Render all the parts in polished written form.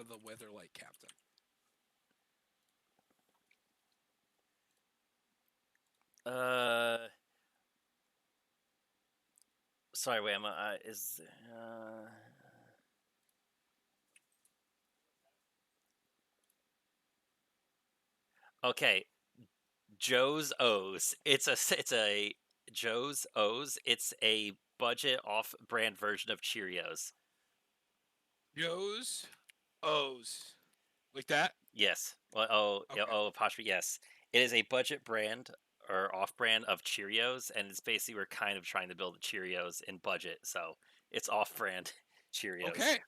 the Weatherlight captain. Uh, sorry, wait. Okay. Joe's O's. It's a Joe's O's. It's a budget off-brand version of Cheerios. Joe's O's. Like that? Yes. Well, oh, yeah, Okay. oh, apostrophe. Yes. It is a budget brand or off-brand of Cheerios, and it's basically we're kind of trying to build Cheerios in budget, so it's off-brand Cheerios. Okay.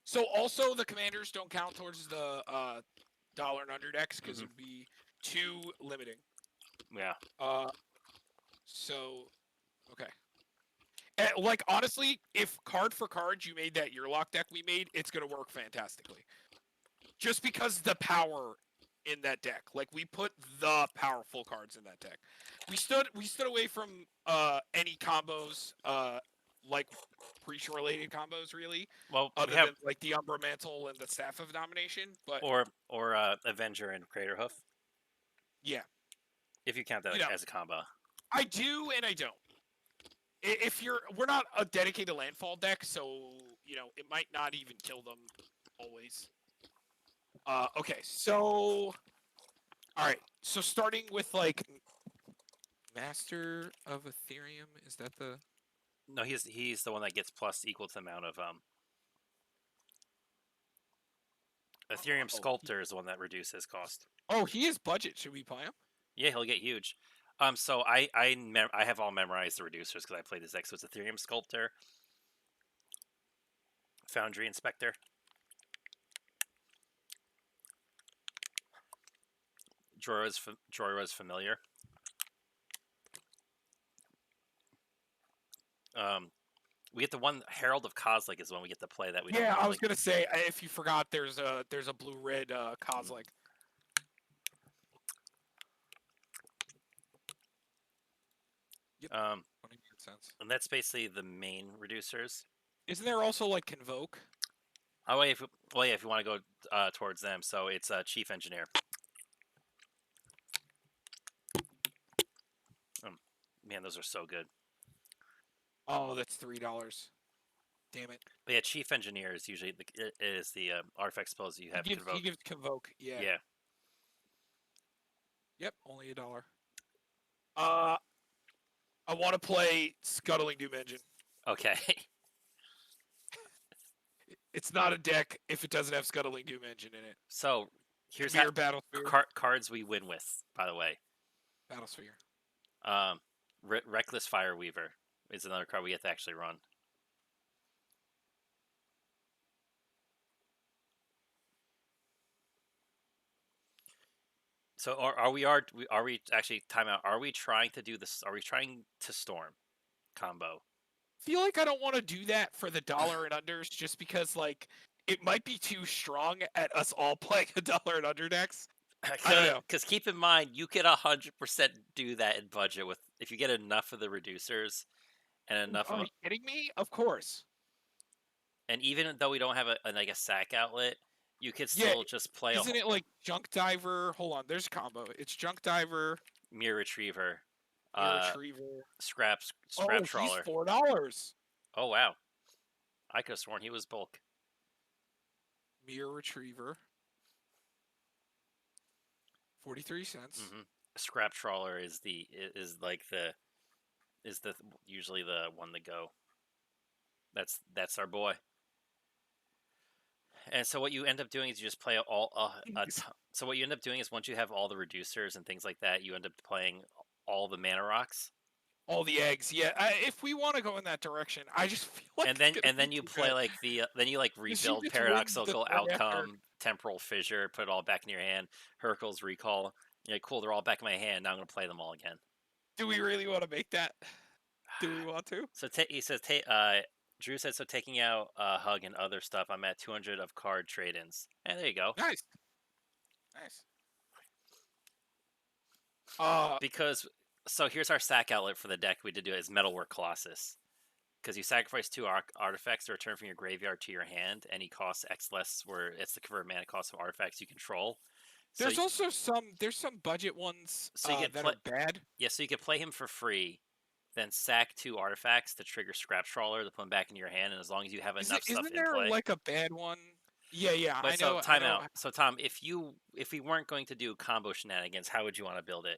So also the commanders don't count towards the dollar and under decks because Hmm. it would be too limiting. Yeah. Uh, so okay. And, like honestly, if card for card you made that Yearlock deck we made, it's gonna work fantastically. Just because the power in that deck, like we put the powerful cards in that deck. We stood away from any combos, like preach related combos really, Well, we other have than like the Umbra Mantle and the Staff of Domination. But or Avenger and Craterhoof, yeah, if you count that you know, as a combo. I do and I don't. If we're not a dedicated landfall deck, so it might not even kill them always. Okay, so all right, so starting with like Master of Ethereum, is that the? No, he's the one that gets plus equal to the amount of Ethereum Oh, Sculptor is the one that reduces cost. oh, he is budget. Should we play him? Yeah, he'll get huge. So I have all memorized the reducers because I played this deck. So it's Ethereum Sculptor, Foundry Inspector, Jhoira's Familiar. Um, we get the one Herald of Kozilek is the one we get to play that we don't Yeah, I was normally. gonna say if you forgot, there's a blue red Kozilek. Yep, Um, 20%. and that's basically the main reducers. Isn't there also like Convoke? Oh wait, well yeah, if you want to go towards them, so it's Chief Engineer. Um, Man, those are so good. Oh, that's $3. Damn it. But yeah, Chief Engineer is usually it is the artifact spells you He have gives he convoke. gives Convoke. Yeah. Yeah. Yep, only $1. Uh, I want to play Scuttling Doom Engine. Okay. It's not a deck if it doesn't have Scuttling Doom Engine in it. So here's how Mirror Battlesphere. cards we win with. By the way, Battlesphere. um, Reckless Fireweaver is another card we get to actually run. So are we actually time out? Are we trying to do this? Are we trying to storm combo? Feel like I don't want to do that for the dollar and unders just because like it might be too strong at us all playing a dollar and under decks. I don't know. Because keep in mind, you could 100% do that in budget with if you get enough of the reducers and enough Are of you kidding me? Of course. and even though we don't have like a sack outlet, you could Yeah, still just play a isn't it like Junk Diver? Hold on, there's a combo. It's Junk Diver, Mirror Retriever, Mirror uh, Retriever. Scrap Oh, he's Trawler. $4. Oh wow, I could have sworn he was bulk. Mirror Retriever. 43¢. Scrap Trawler is the usually the one to go. That's our boy. And so what you end up doing is you just play all so what you end up doing is once you have all the reducers and things like that, you end up playing all the mana rocks. All the eggs. Yeah, if we want to go in that direction, I just feel like And it's then gonna and be then you too play bad. like then you like 'Cause she rebuild just wins the paradoxical turn after. outcome, temporal fissure, put it all back in your hand, Hercule's recall. You're like, cool, they're all back in my hand. Now I'm gonna play them all again. Do we really want to make that? Do we want to? So he says, Drew said, so taking out Hug and other stuff, I'm at 200 of card trade-ins. And there you go. Nice. Nice. Because so here's our sack outlet for the deck. We did do it as Metalwork Colossus. because you sacrifice 2 artifacts to return from your graveyard to your hand, and he costs X less, where it's the convert mana cost of artifacts you control. So, There's also some budget ones so you could that play, are bad. yeah, so you could play him for free, then sack 2 artifacts to trigger Scrap Trawler to put them back into your hand, and as long as you have enough stuff Isn't in there play. like a bad one? Yeah, But I so know, I know. timeout. So Tom, if we weren't going to do combo shenanigans, how would you want to build it?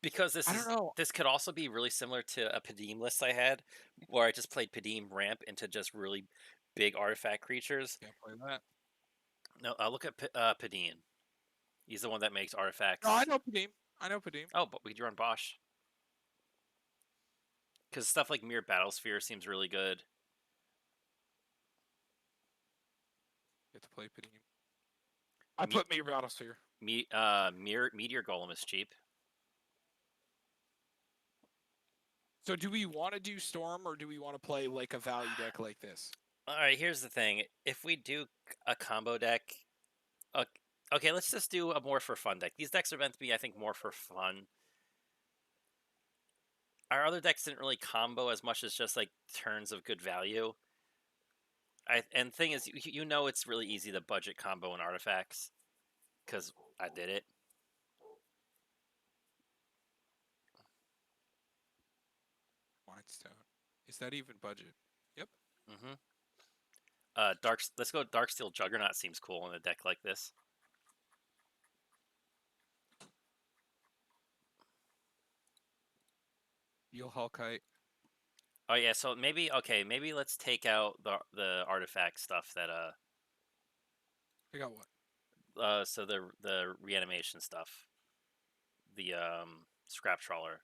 Because I don't know. this could also be really similar to a Padim list I had, where I just played Padim ramp into just really big artifact creatures. Can't play that. No, look at Padim. He's the one that makes No, artifacts. I know Padim. I know Padim. Oh, but we could run Bosch. Because stuff like Mirror Battlesphere seems really good. Get to play Padim. I put Mirror Battlesphere. Meteor Golem is cheap. So do we want to do Storm or do we want to play like a value deck like this? All right, here's the thing. If we do a combo deck, okay, let's just do a more for fun deck. These decks are meant to be, I think, more for fun. Our other decks didn't really combo as much as just like turns of good value. And thing is, you know, it's really easy to budget combo and artifacts because I did it. Mindstone. Is that even budget? Yep. Mm-hmm. Let's go. Darksteel Juggernaut seems cool in a deck like this. Deal Hellkite. Oh yeah, so maybe let's take out the artifact stuff that I got what? so the reanimation stuff, the Scrap Trawler,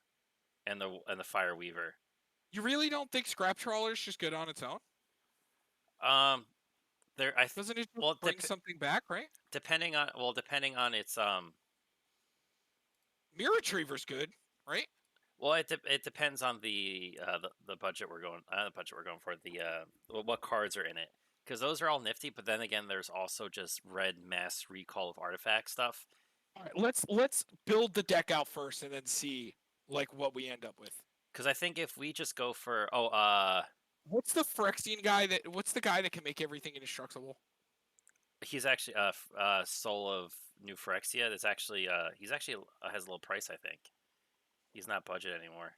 and the Fire Weaver. You really don't think Scrap Trawler's just good on its own? There Doesn't it just bring something back, right? depending on its Mirror Retriever's good, right? well, it depends on the budget we're going for, what cards are in it, because those are all nifty. But then again, there's also just red mass recall of artifact stuff. All right, let's build the deck out first and then see like what we end up with. Because I think if we just go for what's the Phyrexian guy what's the guy that can make everything indestructible? he's actually Soul of New Phyrexia. That's actually he's actually has a little price, I think. He's not budget anymore.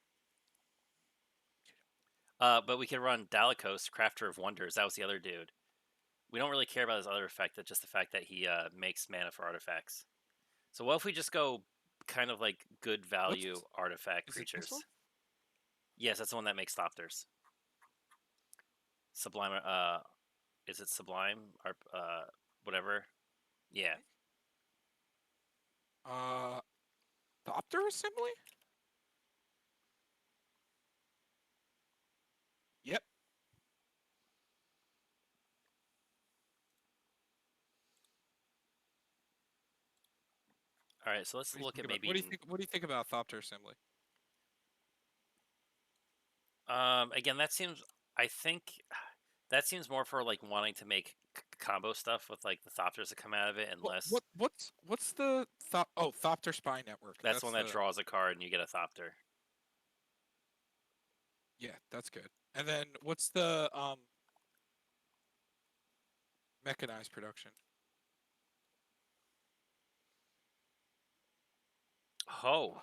But we can run Dalakos, Crafter of Wonders. That was the other dude. We don't really care about his other effect, that's just the fact that he makes mana for artifacts. So what if we just go kind of like good value artifact creatures? Yes, that's the one that makes Thopters. Sublime, is it Sublime or whatever? Yeah. Thopter Assembly? Yep. All right, so let's look at maybe. What do you think about Thopter Assembly? Again, I think that seems more for like wanting to make combo stuff with like the Thopters that come out of it, and less. What's the Thopter Spy Network? That's one that draws a card and you get a Thopter. Yeah, that's good. And then what's the mechanized production? Oh.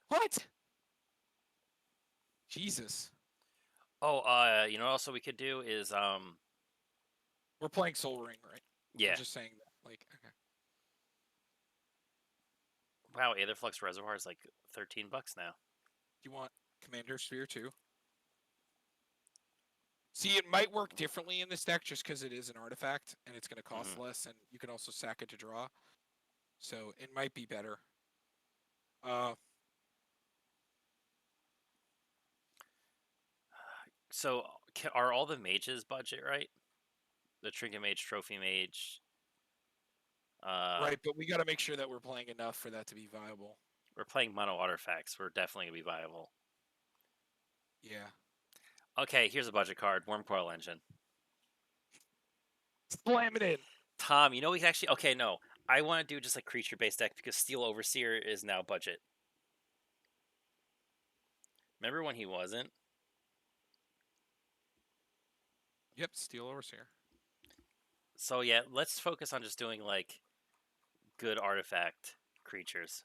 What? Jesus. Oh, you know what also we could do is we're playing Soul Ring, right? Yeah. I'm just saying that. Like, okay. Wow, Aetherflux Reservoir is like $13 now. Do you want Commander Sphere too? See, it might work differently in this deck just because it is an artifact and it's going to cost less, and you can also sack it to draw. So it might be better. So are all the mages budget, right? The Trinket Mage, Trophy Mage. Right, but we got to make sure that we're playing enough for that to be viable. We're playing mono artifacts. We're definitely going to be viable. Yeah. Okay, here's a budget card. Wormcoil Engine. Slam it in. Tom, you know we actually... Okay, no. I want to do just a creature-based deck because Steel Overseer is now budget. Remember when he wasn't? Yep, Steel Overseer. So yeah, let's focus on just doing like good artifact creatures.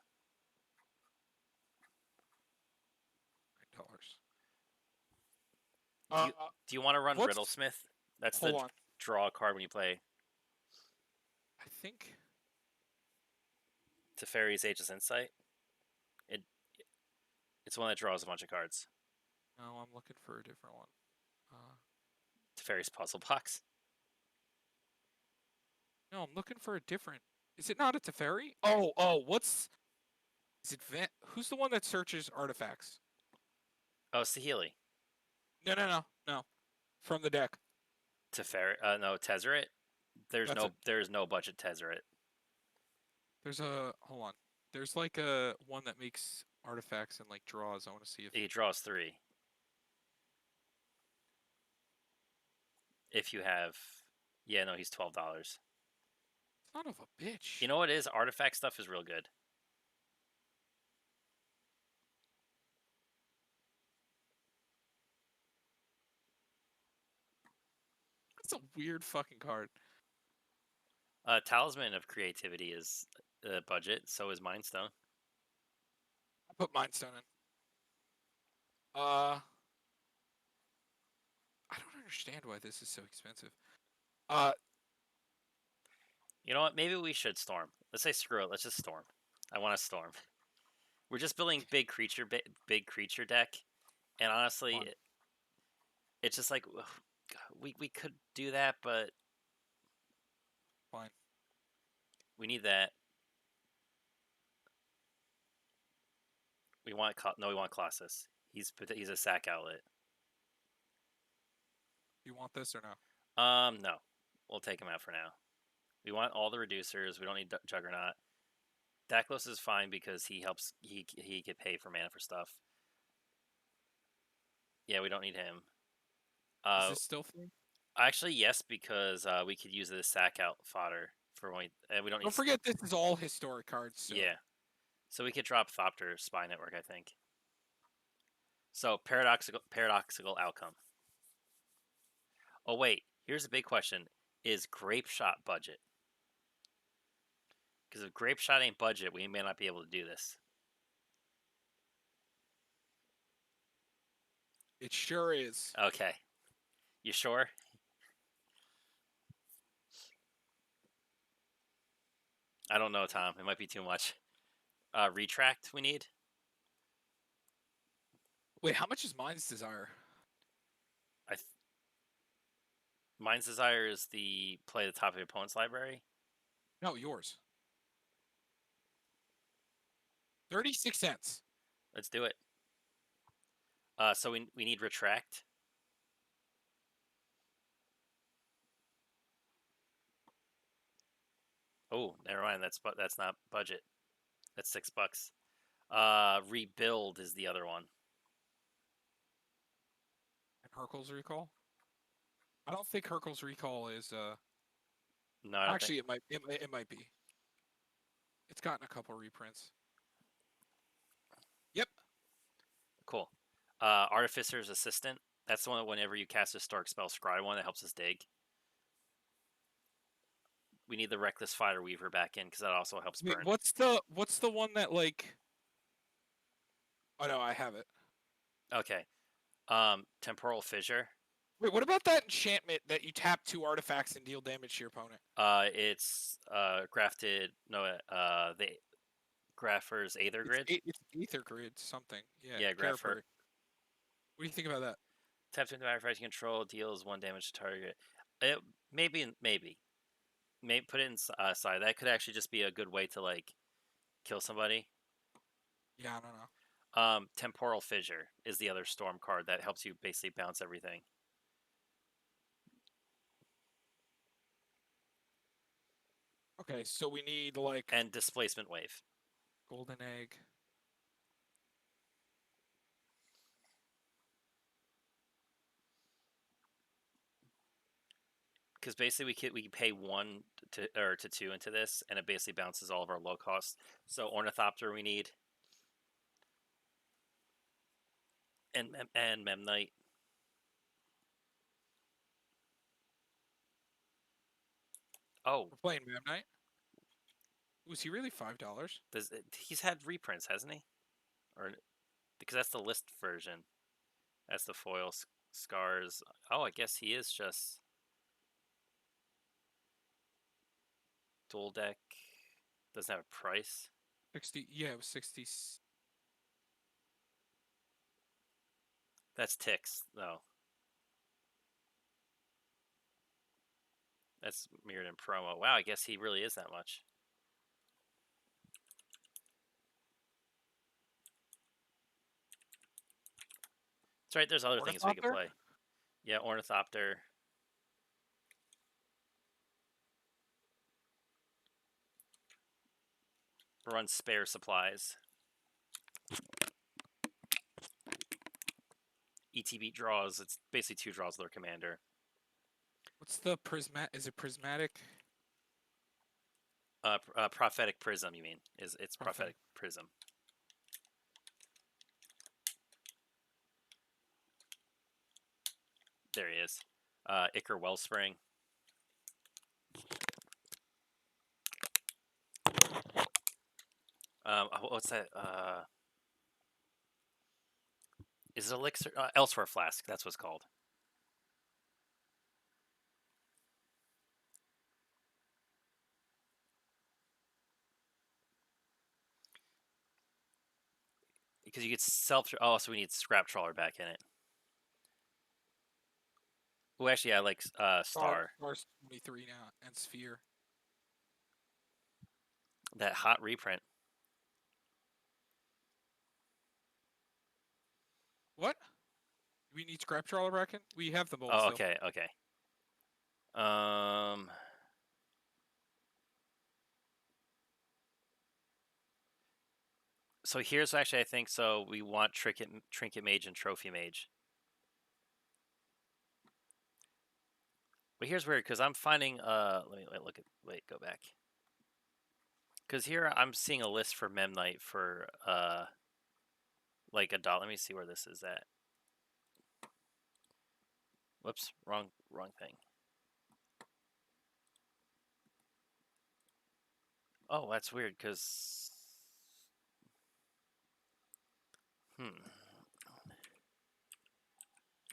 $9. Do you do you want to run What's Riddlesmith? That's the hold on. draw a card when you play I think Teferi's Aegis Insight. It it's one that draws a bunch of cards. no, I'm looking for a different one. Uh, Teferi's Puzzle Box. no, I'm looking for a different. Is it not a Teferi? What's is it? Who's the one that searches artifacts? Oh, Saheeli. No. From the deck. Teferi. No, Tezzeret. That's it. There's no budget Tezzeret. There's a hold on. There's like a one that makes artifacts and like draws. I want to see if He draws 3. If you have, yeah, no, he's $12. son of a bitch. You know what it is? Artifact stuff is real good. That's a weird fucking card. Talisman of Creativity is budget. So is Mind Stone. I put Mindstone in. I don't understand why this is so expensive. You know what? Maybe we should storm. Let's say screw it. Let's just storm. I want to storm. We're just building big creature deck, and honestly, Fine. it's just like we could do that, but Fine. we need that. We want Colossus. He's a sack outlet. You want this or no? No, we'll take him out for now. We want all the reducers. We don't need Juggernaut. Daklos is fine because he helps. He could pay for mana for stuff. Yeah, we don't need him. Is this still free? Actually, yes, because we could use it as sack out fodder for when we don't need. Don't forget this is all historic cards. So. Yeah, so we could drop Thopter Spy Network, I think. So paradoxical outcome. Oh wait, here's a big question: is Grape Shot budget? Because if Grape Shot ain't budget, we may not be able to do this. It sure is. Okay, you sure? I don't know, Tom. It might be too much. Retract we need. Wait, how much is Mind's Desire? Mind's Desire is the play at the top of your opponent's library. No, yours. 36 cents. Let's do it. So we need Retract. Oh, never mind. That's not budget. That's $6. Rebuild is the other one. And Hercule's Recall? I don't think Hercule's Recall is No, I don't actually think... it might be. It's gotten a couple reprints. Yep. Cool. Artificer's Assistant. That's the one that whenever you cast a Historic spell, scry one that helps us dig. We need the Reckless Fighter Weaver back in because that also helps burn. What's the one that like? Oh no, I have it. Okay. Temporal Fissure. Wait, what about that enchantment that you tap 2 artifacts and deal damage to your opponent? It's grafted. No, the Graffer's Aether Grid. It's Aether Grid something. Yeah, Graffer. What do you think about that? Taps into artifact you control, deals 1 damage to target. Maybe. Put it inside. That could actually just be a good way to like kill somebody. Yeah, I don't know. Temporal Fissure is the other storm card that helps you basically bounce everything. Okay, so we need like and Displacement Wave. Golden Egg. Because basically we can pay 1 to 2 into this, and it basically bounces all of our low costs. So Ornithopter we need, and Memnite. Oh, We're playing Mem Knight. Was he really $5? he's had reprints, hasn't he? Or because that's the list version. That's the foil scars. Oh, I guess he is just dual deck. Doesn't have a price. 60. Yeah, it was 60. That's ticks though. That's mirrored in promo. Wow, I guess he really is that much. That's right. There's other things we could Ornithopter? play. Yeah, Ornithopter. Run spare supplies. ETB draws. It's basically 2 draws with their commander. What's the prismatic? Is it prismatic? Prophetic Prism, you mean? It's Prophetic Prism. There he is. Icar Wellspring. What's that? Is it Elixir? Elsewhere Flask. That's what it's called. Because you get self. Oh, so we need Scrap Trawler back in it. Oh, actually, I like Star. Star's 23 now, and Sphere. That hot reprint. What? We need Scrap Trawler back in? We have the mold Oh, still. okay, okay. So here's actually, I think so. We want Trinket Mage and Trophy Mage. But here's weird because I'm finding. Let me look at. Wait, go back. Because here I'm seeing a list for Mem Knight for like $1. Let me see where this is at. Whoops, wrong thing. Oh, that's weird because.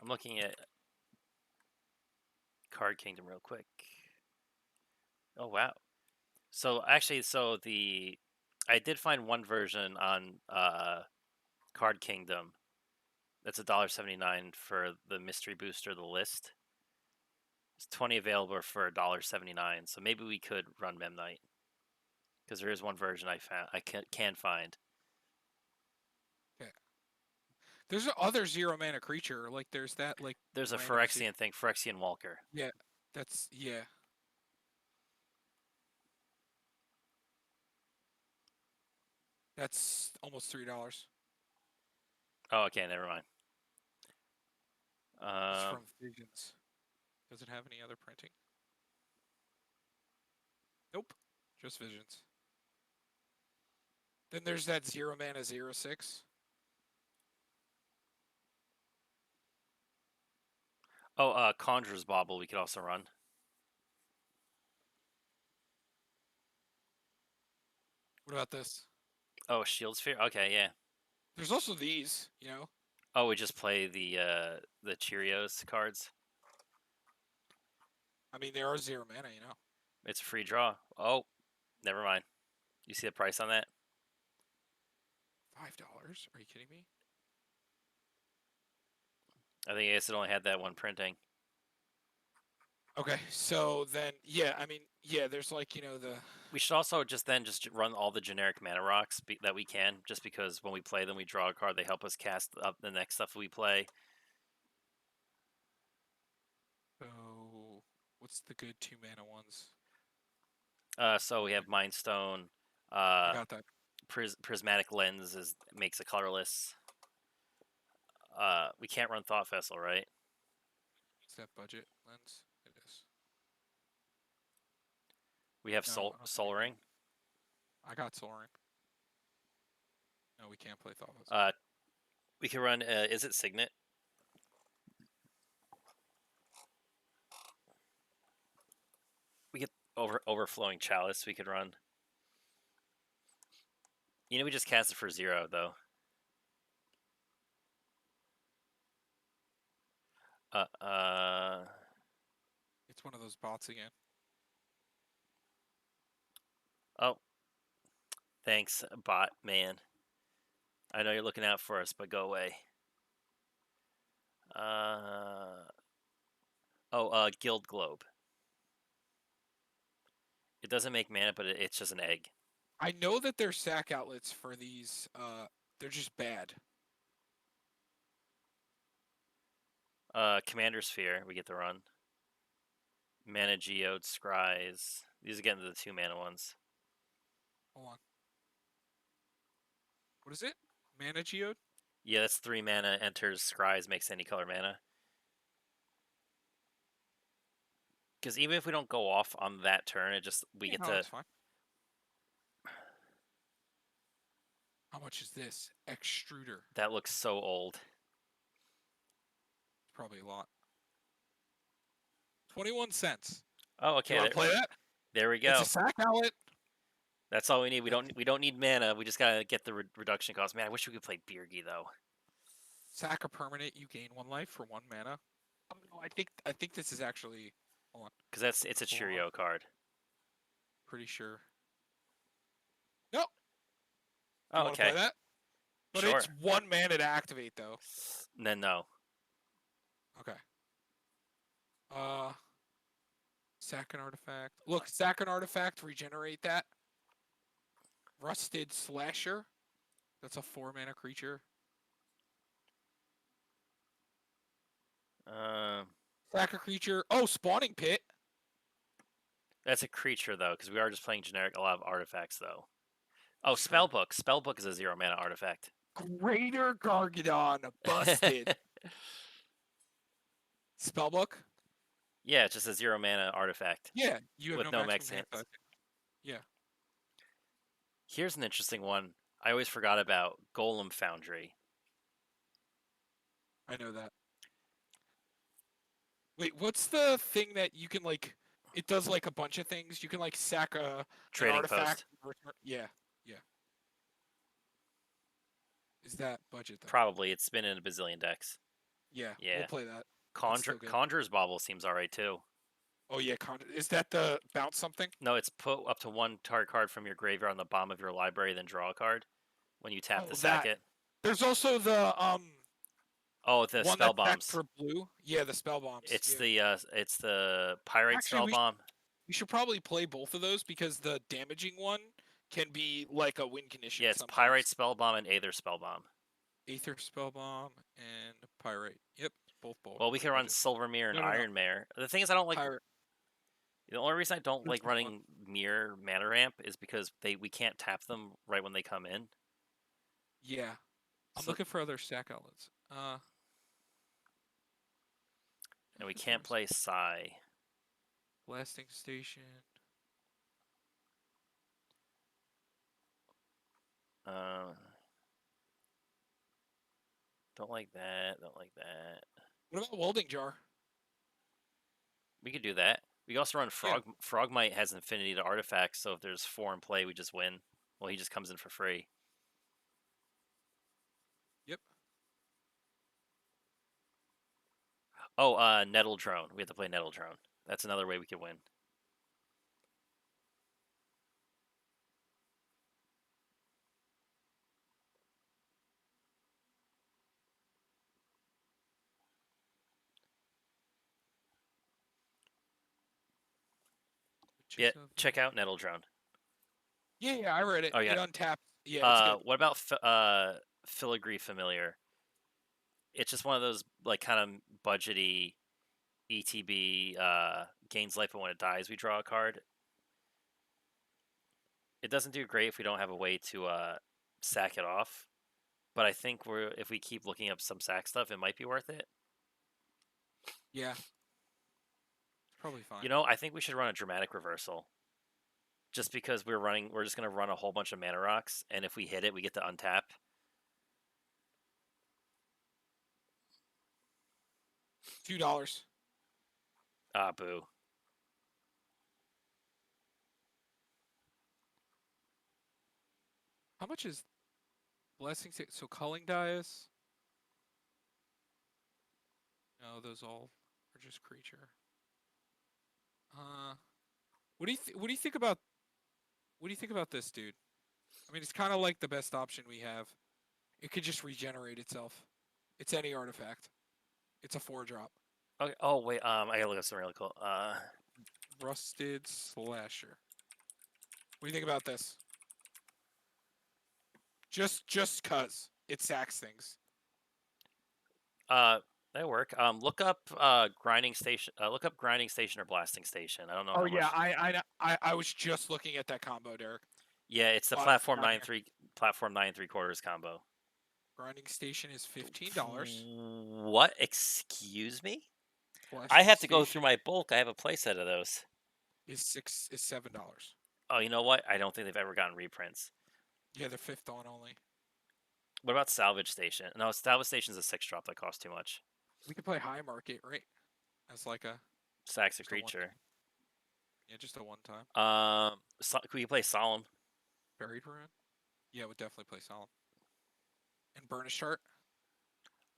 I'm looking at Card Kingdom real quick. Oh wow. So actually, I did find one version on Card Kingdom. That's $1.79 for the mystery booster, the list. There's 20 available for $1.79. So maybe we could run Mem Knight because there is one version I can find. Yeah. There's other 0-mana creature. Like there's that like. There's a random Phyrexian thing, Phyrexian Walker. Yeah, that's yeah. That's almost $3. Oh, okay, never mind. It's from Visions. Does it have any other printing? Nope, just Visions. Then there's that 0-mana 0/6. Oh, Conjurer's Bauble we could also run. What about this? Oh, Shield Sphere. Okay, yeah. There's also these. You know. Oh, we just play the Cheerios cards. I mean, they are 0-mana. You know. It's a free draw. Oh, never mind. You see the price on that? $5? Are you kidding me? I think it only had that one printing. Okay, so then yeah, I mean yeah, there's like the. We should also just run all the generic mana rocks that we can, just because when we play them, we draw a card. They help us cast up the next stuff we play. So what's the good 2-mana ones? So we have Mind Stone. I got that. Prismatic Lens makes a colorless. We can't run Thought Vessel, right? Is that budget lens? It is. We have No, Soul Ring. I got Soul Ring. No, we can't play Thought Vessel. We can run. Is it Signet? overflowing chalice we could run. You know, we just cast it for 0 though. It's one of those bots again. Oh, thanks, bot man. I know you're looking out for us, but go away. Guild Globe. It doesn't make mana, but it's just an egg. I know that there's sack outlets for these. They're just bad. Commander Sphere, we get to run. Mana Geode, Scries. These are getting to the 2 mana ones. Hold on. What is it? Mana Geode? Yeah, that's 3 mana, enters, Scries, makes any color mana. Because even if we don't go off on that turn, we get to. That's fine. How much is this? Extruder. That looks so old. Probably a lot. 21 cents. Oh, okay. You want to play that? There we go. It's a sack outlet. That's all we need. We don't need mana. We just gotta get the reduction cost. Man, I wish we could play Birgi though. Sack a permanent. You gain 1 life for 1 mana. Oh, no, I think this is actually. Hold on. Because it's a Cheerio card. Pretty sure. Nope. Oh, you okay. Play that? But sure. it's 1 mana to activate though. Then no. Okay. Sack an artifact. Look, sack an artifact, regenerate that. Rusted Slasher. That's a 4 mana creature. Sack a creature. Oh, Spawning Pit. That's a creature though, because we are just playing generic. A lot of artifacts though. Oh, Spellbook. Spellbook is a 0 mana artifact. Greater Gargadon busted. Spellbook? Yeah, it's just a 0 mana artifact. Yeah, you have with no max hits. Yeah. Here's an interesting one. I always forgot about Golem Foundry. I know that. Wait, what's the thing that you can like? It does like a bunch of things. You can like sack an Trading artifact. post. Yeah. Is that budget though? Probably. It's been in a bazillion decks. Yeah. Yeah. We'll play that. Conjurer's Bauble seems alright too. Oh yeah, is that the bounce something? No, it's put up to 1 target card from your graveyard on the bottom of your library, then draw a card. When you tap the sack it. There's also the the one spell that's bombs. for blue. Yeah, the spell bombs. It's the Pyrite spell bomb. We should probably play both of those because the damaging one can be like a win condition. Yeah, it's sometimes. Pyrite spell bomb and Aether spell bomb. Aether spell bomb and Pyrite. Yep, both. Well, we can run Silvermere and Iron Mare. The thing is, I don't like. The only reason I don't like running Mirror Mana Ramp is because we can't tap them right when they come in. Yeah, I'm looking for other stack outlets. And we can't play Psy. Blasting Station. Don't like that. Don't like that. What about Welding Jar? We could do that. We can also run Frog. Yeah. Frogmite has infinity to artifacts, so if there's 4 in play, we just win. Well, he just comes in for free. Yep. Oh, Nettle Drone. We have to play Nettle Drone. That's another way we could win. Yeah, check out Nettle Drone. Yeah, I read it. Oh, yeah. It untapped. Yeah, what about Filigree Familiar? It's just one of those like kind of budgety ETB gains life, but when it dies, we draw a card. It doesn't do great if we don't have a way to sack it off. But I think if we keep looking up some sack stuff, it might be worth it. Yeah. Probably fine. You know, I think we should run a Dramatic Reversal. Just because we're just going to run a whole bunch of mana rocks, and if we hit it, we get to untap. $2. Ah, boo. How much is blessing? So culling dice. No, those all are just creature. What do you think about this, dude? I mean, it's kind of like the best option we have. It could just regenerate itself. It's any artifact. It's a 4-drop. Okay. Oh wait. I gotta look up something really cool. Rusted Slasher. What do you think about this? Just cause it sacks things. That work. Look up grinding station. Look up grinding station or blasting station. I don't know Oh how yeah, much. I was just looking at that combo, Derek. Yeah, it's the But platform down nine here. three platform 9 3/4 combo. Grinding station is $15. What? Excuse me? I Blasting have to go through station my bulk. I have a playset of those. is $7. Oh, you know what? I don't think they've ever gotten reprints. Yeah, they're fifth on only. What about salvage station? No, salvage station's a 6-drop that costs too much. We could play high market, right? As like a Sacks a just a one creature. time. Yeah, just a one time. Could you play solemn? Buried Ruin? Yeah, would definitely play Solemn. And Burnish Chart?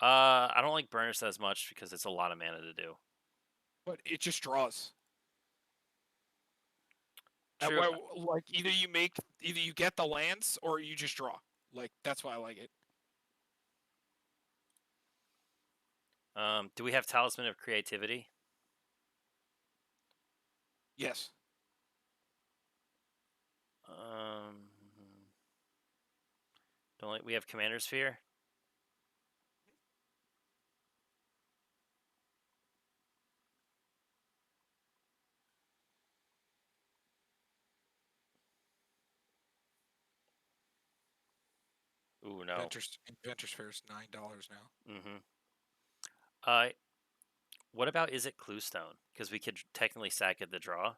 I don't like burnish as much because it's a lot of mana to do. But it just draws. True. Like either you get the lands or you just draw. Like that's why I like it. Do we have talisman of creativity? Yes. Don't we have commander sphere? Ooh, no. Inventor's Fair is $9 now. Uh, what about is it Cluestone? Because we could technically sack at the draw.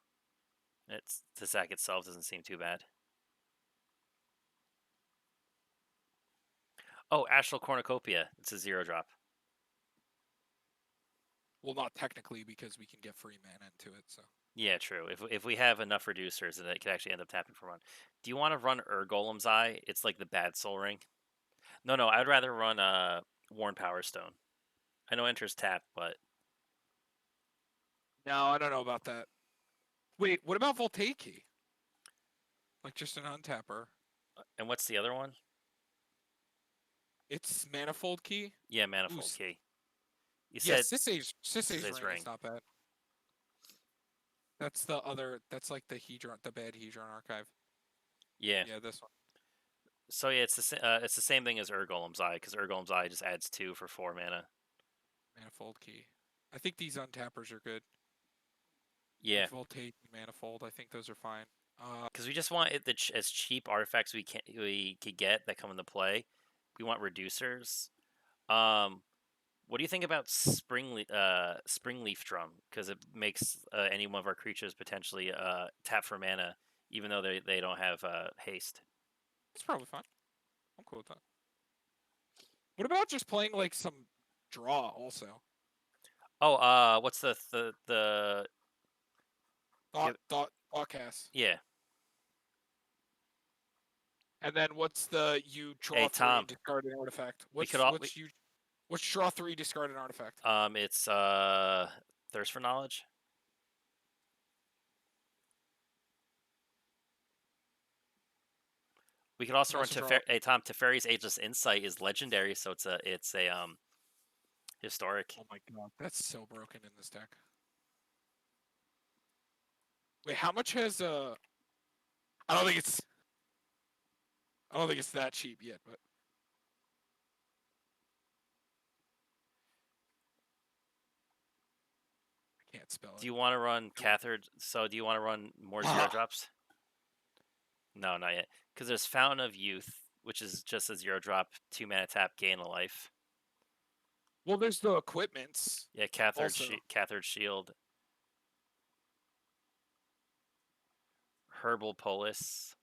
It's the sack itself doesn't seem too bad. Oh, Astral Cornucopia. It's a 0-drop. Well, not technically because we can get free mana into it. So Yeah, true. If we have enough reducers, then it could actually end up tapping for one. Do you want to run Golem's Eye? It's like the bad Soul Ring. No, I'd rather run Worn Power Stone. I know enters tap, but no, I don't know about that. Wait, what about Voltaic Key? Like just an untapper. and what's the other one? It's Manifold Key. Yeah, Ooh, Manifold Key. You yeah, said Sisay's ring is not bad. That's the other. That's like the bad Hedron archive. Yeah. Yeah, this one. So yeah, it's the same thing as Golem's Eye because Golem's Eye just adds 2 for 4 mana. Manifold Key. I think these untappers are good. Yeah. Like Voltaic, Manifold. I think those are fine. Because we just want as cheap artifacts we could get that come into play. We want reducers. What do you think about Springleaf Drum? Because it makes any one of our creatures potentially tap for mana, even though they don't have haste. It's probably fine. I'm cool with that. What about just playing like some draw also? Oh, what's the Thought cast. yeah? And then what's the you draw Hey, 3 and Tom. discard an artifact? We What's could all what's draw 3, discard an artifact? it's Thirst for Knowledge. We could also run Hey Tom, Teferi's Ageless Insight is legendary, so it's a historic. Oh my god, that's so broken in this deck. Wait, how much has I don't think it's that cheap yet, but I can't spell it. Do you want to run Cathode? So do you want to run more 0-drops? No, not yet. Because there's Fountain of Youth, which is just a 0-drop, 2 mana tap, gain a life. Well, there's the equipments. Yeah, Cathode Shield. Herbal Polis.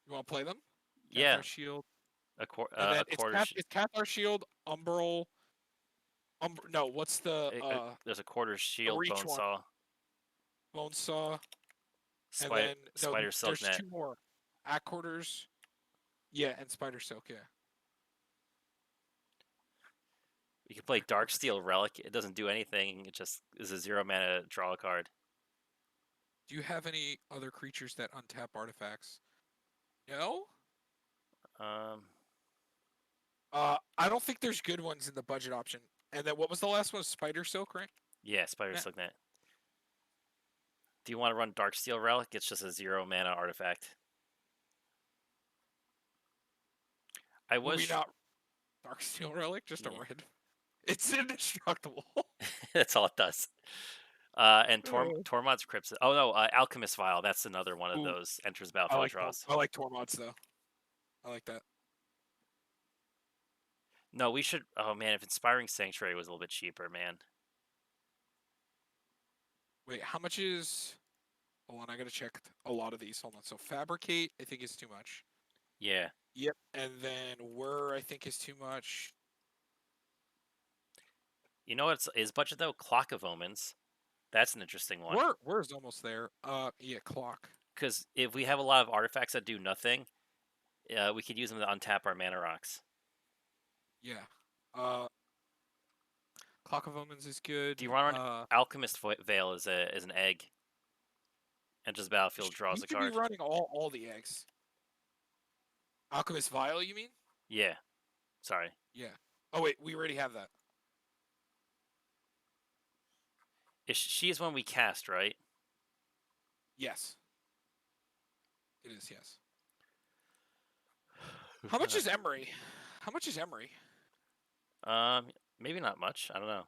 You want to play them? Yeah. Cathar Shield. It's Cathar Shield, Umbral. No, what's the there's a quarter shield reach Bonesaw. Bone Saw, and Spider then no, Spider Silk there's Net. two more. At quarters, yeah, and Spider Silk, yeah. You can play At quarters. Darksteel Relic. It doesn't do anything. It just is a 0 mana draw a card. Do you have any other creatures that untap artifacts? No. Um, I don't think there's good ones in the budget option. And then what was the last one? Spider Silk, right? yeah, Spider Nah. Silk Net. Do you want to run Darksteel Relic? It's just a 0 mana artifact. I Will we was. not Dark Steel Relic? Just a Yeah. red. It's indestructible. That's all it does. And Oh. Tormod's Crypt. Oh no, Alchemist Vial. That's another one of Ooh, those enters the battlefield draws. I like Tormods though. I like that. No, we should. Oh man, if Inspiring Sanctuary was a little bit cheaper, man. Wait, how much is? Hold on, I gotta check a lot of these. Hold on. So Fabricate, I think is too much. Yeah. Yep. And then Whir, I think is too much. You know what's is budget though? Clock of Omens. That's an interesting one. Whir's almost there. Yeah, Clock. Because if we have a lot of artifacts that do nothing, we could use them to untap our mana rocks. Yeah. Uh, Clock of Omens is good. Do you want to run Alchemist Veil as an egg? And just battlefield draws you a should card. be running all the eggs. Alchemist Vial, you mean? Yeah. Sorry. Yeah. Oh wait, we already have that. She is one we cast, right? Yes. It is, yes. How much is Emery? How much is Emery? Maybe not much. I don't know.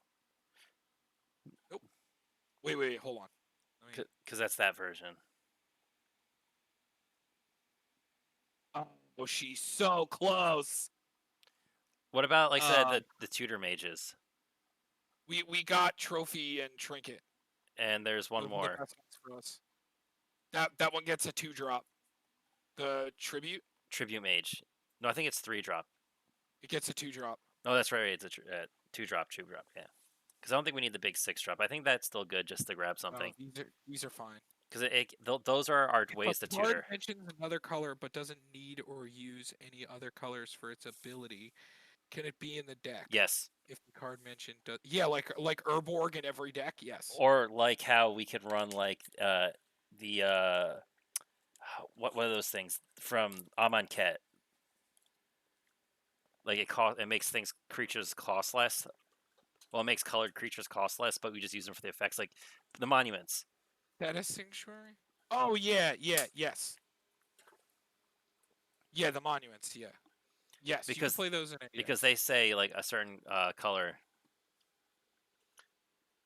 Nope. Wait, hold on. Because that's that version. Oh, she's so close. What about, like I said, the Tutor Mages? We got Trophy and Trinket. And there's one more. For us. That one gets a 2-drop. The Tribute? Tribute Mage. No, I think it's 3-drop. It gets a 2-drop. No, that's right. It's a 2-drop, 2-drop, yeah. Because I don't think we need the big 6-drop. I think that's still good just to grab something. These are fine. Because those are our ways to tutor. Card mentions another color but doesn't need or use any other colors for its ability. Can it be in the deck? Yes. If the card mentioned does, yeah, like Urborg in every deck, yes. Or like how we could run like the what are those things from Amonkhet? Like it makes creatures cost less. Well, it makes colored creatures cost less, but we just use them for the effects, like the monuments. Status Sanctuary? Oh yes. Yeah, the monuments, yeah. Yes, you can play those in any because they say like a certain color.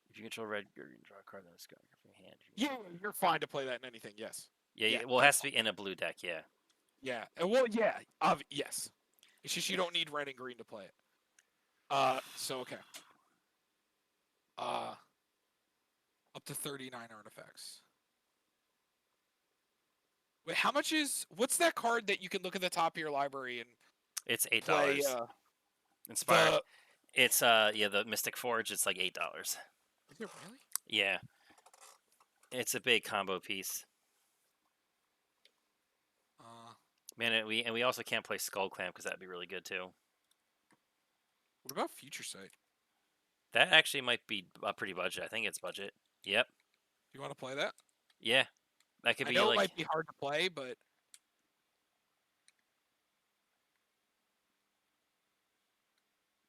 If you control red, you're gonna draw a card that's got from your hand. Yeah, you're fine to play that in anything. Yes. Yeah. Well, it has to be in a blue deck. Yeah. Yeah. Well, yeah. Yes. It's just you don't need red and green to play it. So okay. Up to 39 artifacts. Wait, how much is? What's that card that you can look at the top of your library and? It's $8. Play, Inspire. It's the Mystic Forge. It's like $8. Is it really? Yeah. It's a big combo piece. Man, and we also can't play Skull Clamp because that'd be really good too. What about Future Sight? That actually might be a pretty budget. I think it's budget. Yep. You want to play that? Yeah. That could be I know like. it might be hard to play, but.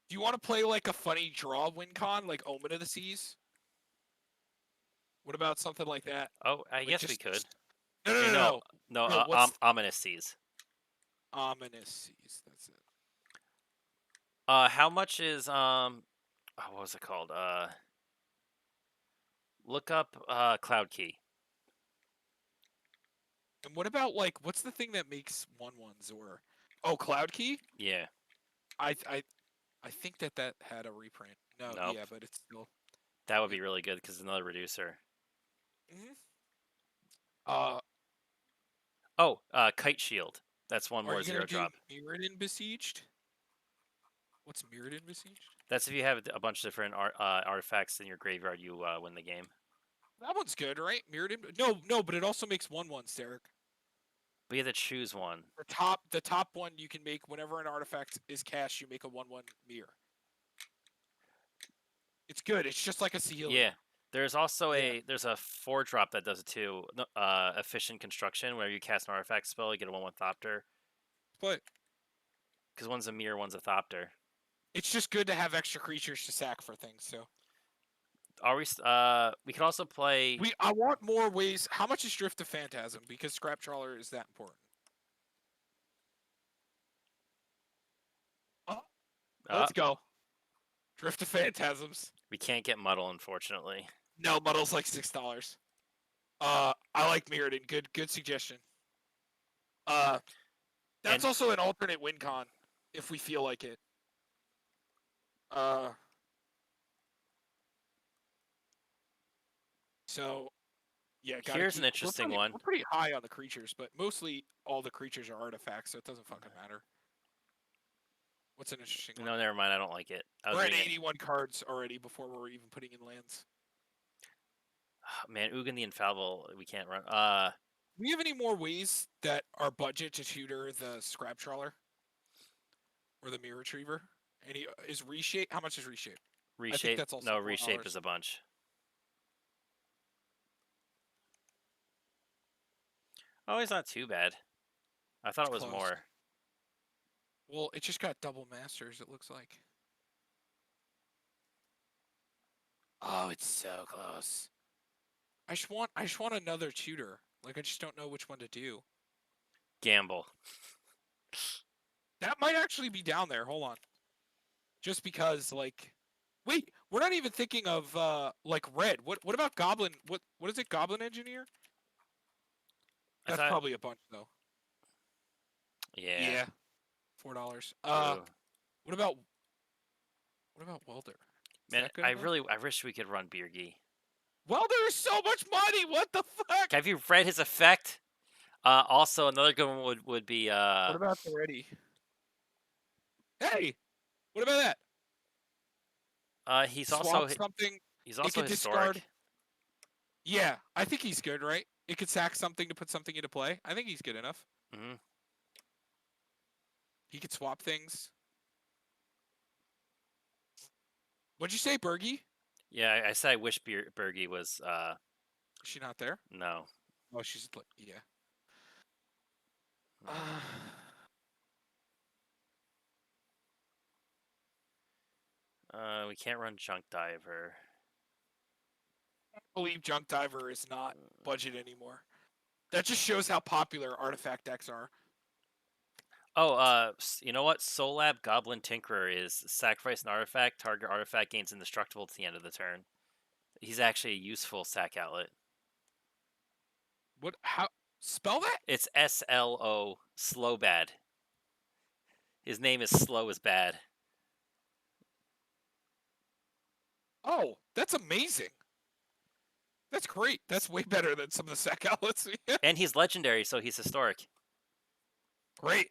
Do you want to play like a funny draw win con, like Omen of the Seas? What about something like that? Oh, I guess we could. No. Ominous Seas. Ominous Seas. That's it. How much is what was it called? Look up Cloud Key. And what about like what's the thing that makes 1/1s or? Oh, Cloud Key. Yeah. I think that had a reprint. No, nope. Yeah, but it's still. That would be really good because another reducer. Kite Shield. That's one more 0-drop. Mirrodin Besieged. What's Mirrodin Besieged? That's if you have a bunch of different artifacts in your graveyard, you win the game. That one's good, right? Mirrored. No, but it also makes 1/1s, Derek. But you have to choose one. The top one you can make whenever an artifact is cast. You make a 1/1 mirror. It's good. It's just like a Sihilion. Yeah. There's also Yeah. there's a 4-drop that does it too. Efficient construction, where you cast an artifact spell, you get a 1/1 Thopter. But Because one's a mirror, one's a Thopter. it's just good to have extra creatures to sack for things. So Are we? We could also play. I want more ways. How much is Drift of Phantasm? Because Scrap Trawler is that important. Oh, let's go. Drift of Phantasms. We can't get Muddle, unfortunately. No, Muddle's like $6. I like Mirrodin. Good suggestion. That's And- also an alternate win con if we feel like it. So yeah, Here's an interesting one. We're pretty high on the creatures, but mostly all the creatures are artifacts, so it doesn't fucking matter. What's an interesting one? No, never mind. I don't like it. We're at 81 cards already before we're even putting in lands. Man, Ugin the Infallible, we can't run. Do we have any more ways that our budget to tutor the Scrap Trawler or the Mirror Retriever? Any is Reshape? How much is Reshape? Reshape. that's also No, $4. Reshape is a bunch. Oh, he's not too bad. I thought it was close. more. Well, it just got double masters. It looks like. Oh, it's so close. I just want another tutor. Like I just don't know which one to do. Gamble. That might actually be down there. Hold on. Just because, like, wait, we're not even thinking of like red. What about Goblin? What is it? Goblin Engineer? That's probably a bunch though. Yeah. $4. Ooh. What about Welder? Man, I wish we could run Birgi. Welder is so much money. What the fuck? Have you read his effect? Also, another good one would be. What about the ready? Hey, what about that? He's Swap also something. He's also historic. Discard. Yeah, I think he's good, right? It could sack something to put something into play. I think he's good enough. Mm-hmm. He could swap things. What'd you say, Bergie? Yeah, I said I wish Birgi was. Is she not there? No. Oh, she's like, yeah. We can't run Junk Diver. I believe Junk Diver is not budget anymore. That just shows how popular artifact decks are. Oh, you know what? Soul Lab Goblin Tinkerer is sacrifice an artifact. Target artifact gains indestructible to the end of the turn. He's actually a useful sack outlet. What? How? Spell that? It's SLO. Slow Bad. His name is Slow as Bad. Oh, that's amazing. That's great. That's way better than some of the sack outlets. And he's legendary, so he's historic. Great.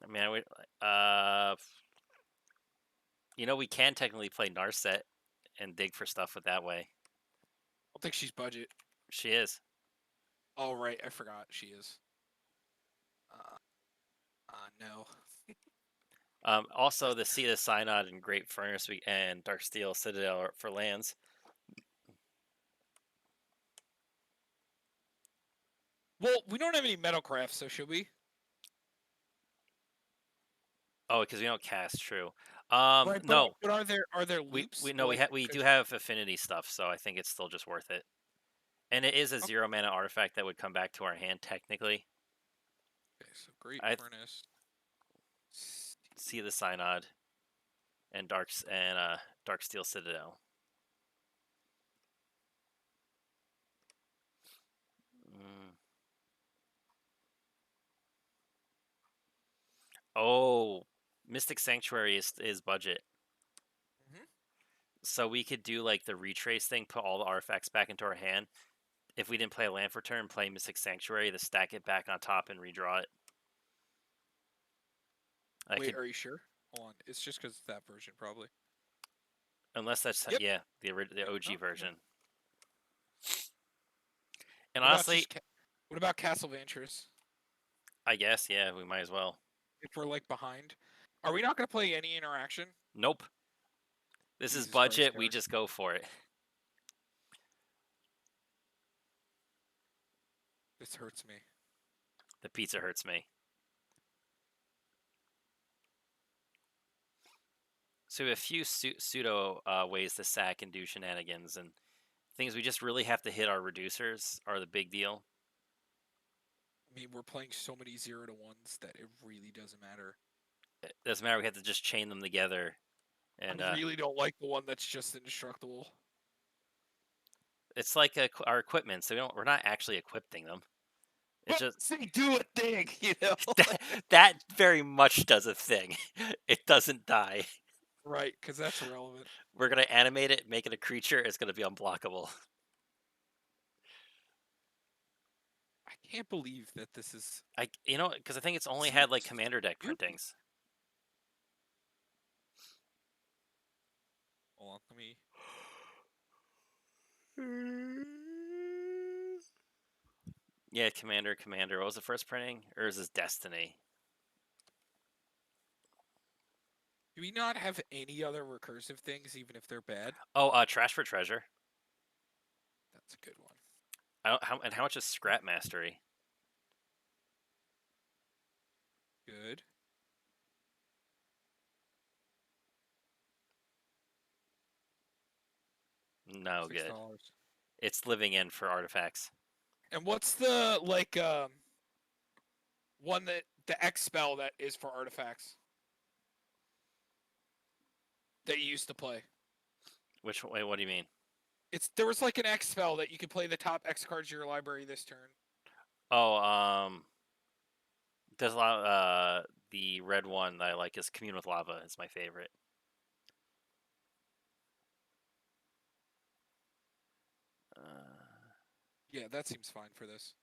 I mean, we can technically play Narset and dig for stuff with that way. I don't think she's budget. She is. Oh, right. I forgot. She is. No. Also, the Seat of Synod and Great Furnace and Darksteel Citadel are for lands. Well, we don't have any Metalcraft, so should we? Oh, because we don't cast. True. Right, no. But are there loops? We do have affinity stuff, so I think it's still just worth it. And it is a 0 mana artifact that would come back to our hand technically. Okay, so Great Furnace. See the Synod and Darksteel Citadel. Oh, Mystic Sanctuary is budget. Mm-hmm. So we could do like the retrace thing, put all the artifacts back into our hand. If we didn't play a land for turn, play Mystic Sanctuary, to stack it back on top and redraw it. Wait, are you sure? Hold on. It's just because it's that version, probably. Unless that's Yep. yeah, the Yep. OG Oh, okay. version. And What about honestly, just what about Castle Ventures? I guess yeah, we might as well. If we're like behind, are we not gonna play any interaction? Nope. This is Jesus Christ, budget. We Derek. just go for it. This hurts me. The pizza hurts me. So we have a few pseudo ways to sack and do shenanigans, and things we just really have to hit our reducers are the big deal. I mean, we're playing so many 0-1s that it really doesn't matter. It doesn't matter. We have to just chain them together, and I really don't like the one that's just indestructible. it's like our equipment. So we're not actually equipping them. It's But just say do a thing, you know? that very much does a thing. It doesn't die. Right, because that's relevant. We're gonna animate it, make it a creature. It's gonna be unblockable. I can't believe that this is. Because I think it's only This had like is commander deck stupid. printings. Hold on, let me. Yeah, commander. What was the first printing? Or is this Destiny? Do we not have any other recursive things, even if they're bad? Oh, trash for treasure. That's a good one. How much is scrap mastery? Good. No Six good. dollars. It's living in for artifacts. And what's the like one that the X spell that is for artifacts that you used to play? Which wait, what do you mean? There was like an X spell that you could play the top X cards of your library this turn. Oh, there's a lot. The red one that I like is Commune with Lava. Is my favorite. Yeah, that seems fine for this.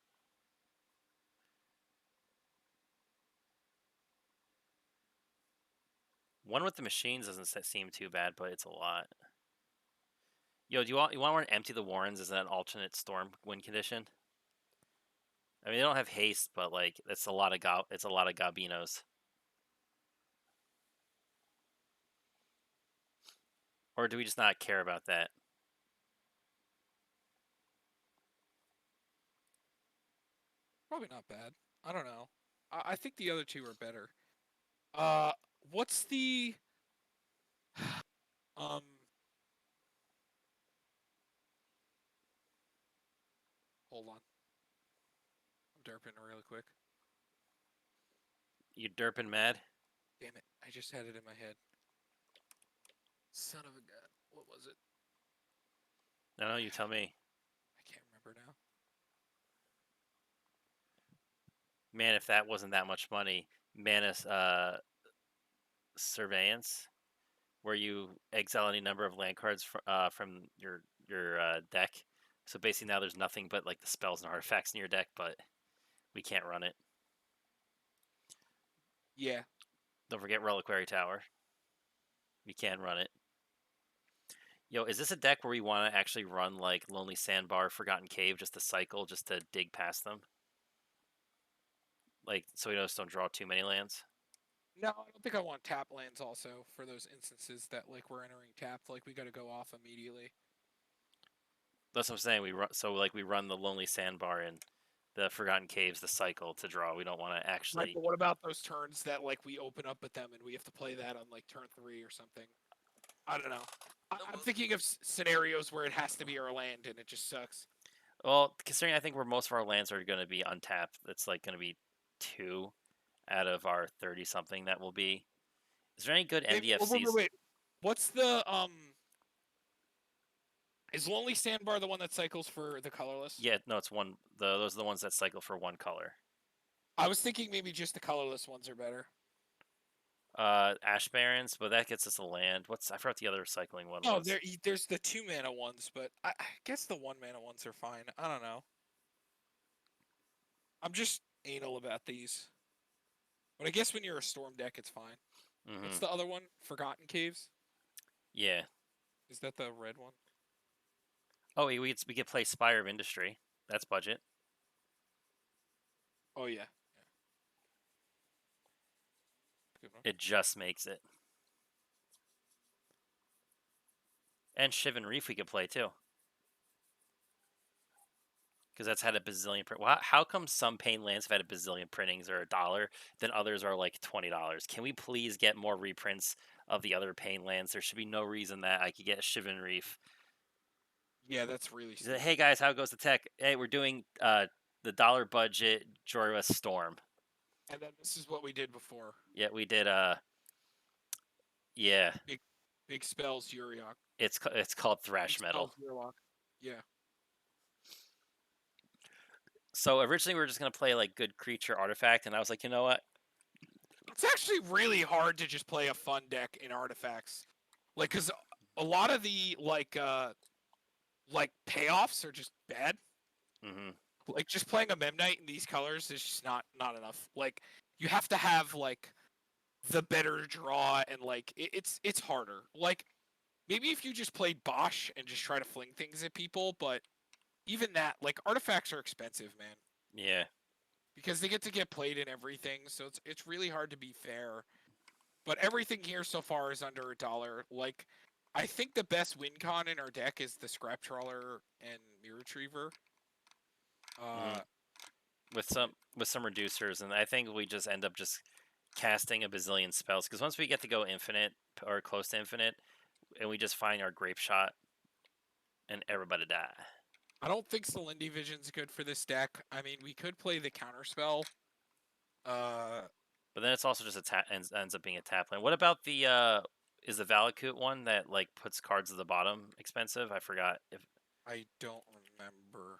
One with the machines doesn't seem too bad, but it's a lot. Yo, do you want to empty the Warrens as an alternate storm win condition? I mean, they don't have haste, but like it's a lot of Gabinos. Or do we just not care about that? Probably not bad. I don't know. I think the other two are better. Uh, what's the um? Hold on, I'm derping really quick. You derping mad? Damn it! I just had it in my head. Son of a gun. What was it? No, you tell me. I can't remember now. Man, if that wasn't that much money, Manus Surveillance, where you exile any number of land cards from your deck. So basically now there's nothing but like the spells and artifacts in your deck, but we can't run it. Yeah. Don't forget Reliquary Tower. We can run it. Yo, is this a deck where we want to actually run like Lonely Sandbar, Forgotten Cave, just to cycle, just to dig past them? Like, so we just don't draw too many lands? No, I don't think I want tap lands also for those instances that like we're entering tapped. Like we got to go off immediately. That's what I'm saying. We run the Lonely Sandbar and the Forgotten Caves, the cycle to draw. We don't want to Right, actually. but what about those turns that like we open up with them and we have to play that on like turn 3 or something? I don't know. I'm thinking of scenarios where it has to be our land and it just sucks. Well, considering I think where most of our lands are going to be untapped, it's like going to be 2 out of our 30 something that will be. Is there any good Wait, NDFCs? wait. What's the Is Lonely Sandbar the one that cycles for the colorless? Yeah, no, it's one. Those are the ones that cycle for one color. I was thinking maybe just the colorless ones are better. Ash Barrens, but that gets us a land. I forgot the other cycling one No, was. there's the 2 mana ones, but I guess the 1 mana ones are fine. I don't know. I'm just anal about these. But I guess when you're a storm deck, it's fine. What's Mm-hmm. the other one? Forgotten Caves? Yeah. Is that the red one? Oh, we could play Spire of Industry. That's budget. Oh yeah. Good one. It just makes it. And Shivan Reef we could play too. Because that's had a bazillion print. Well, how come some Pain lands have had a bazillion printings or $1, then others are like $20? Can we please get more reprints of the other Pain lands? There should be no reason that I could get Shivan Reef. Yeah, that's really He said, stupid. hey guys, how goes the tech? Hey, we're doing the dollar budget Jhoira Storm. And then this is what we did before. Yeah, we did. Yeah, Big spells, Uriok. it's called Big Thrash Metal. spells, Urlock. Yeah. So originally we were just gonna play like good creature artifact, and I was like, you know what? It's actually really hard to just play a fun deck in artifacts. Like, cause a lot of the like payoffs are just bad. Mm-hmm. Like just playing a Memnite in these colors is just not enough. Like you have to have like the better draw and like it's harder. Like maybe if you just played Bosch and just try to fling things at people, but even that, like artifacts are expensive, man. Yeah. Because they get played in everything, so it's really hard to be fair. But everything here so far is under $1. Like I think the best win con in our deck is the Scrap Trawler and Mirror Retriever. Mm-hmm. With some reducers, and I think we just end up just casting a bazillion spells, because once we get to go infinite or close to infinite, and we just find our grape shot, and everybody die. I don't think Celindy Vision's good for this deck. I mean, we could play the counterspell. But then it's also just ends up being a tap land. What about the is the Valakut one that like puts cards at the bottom expensive? I forgot if I don't remember.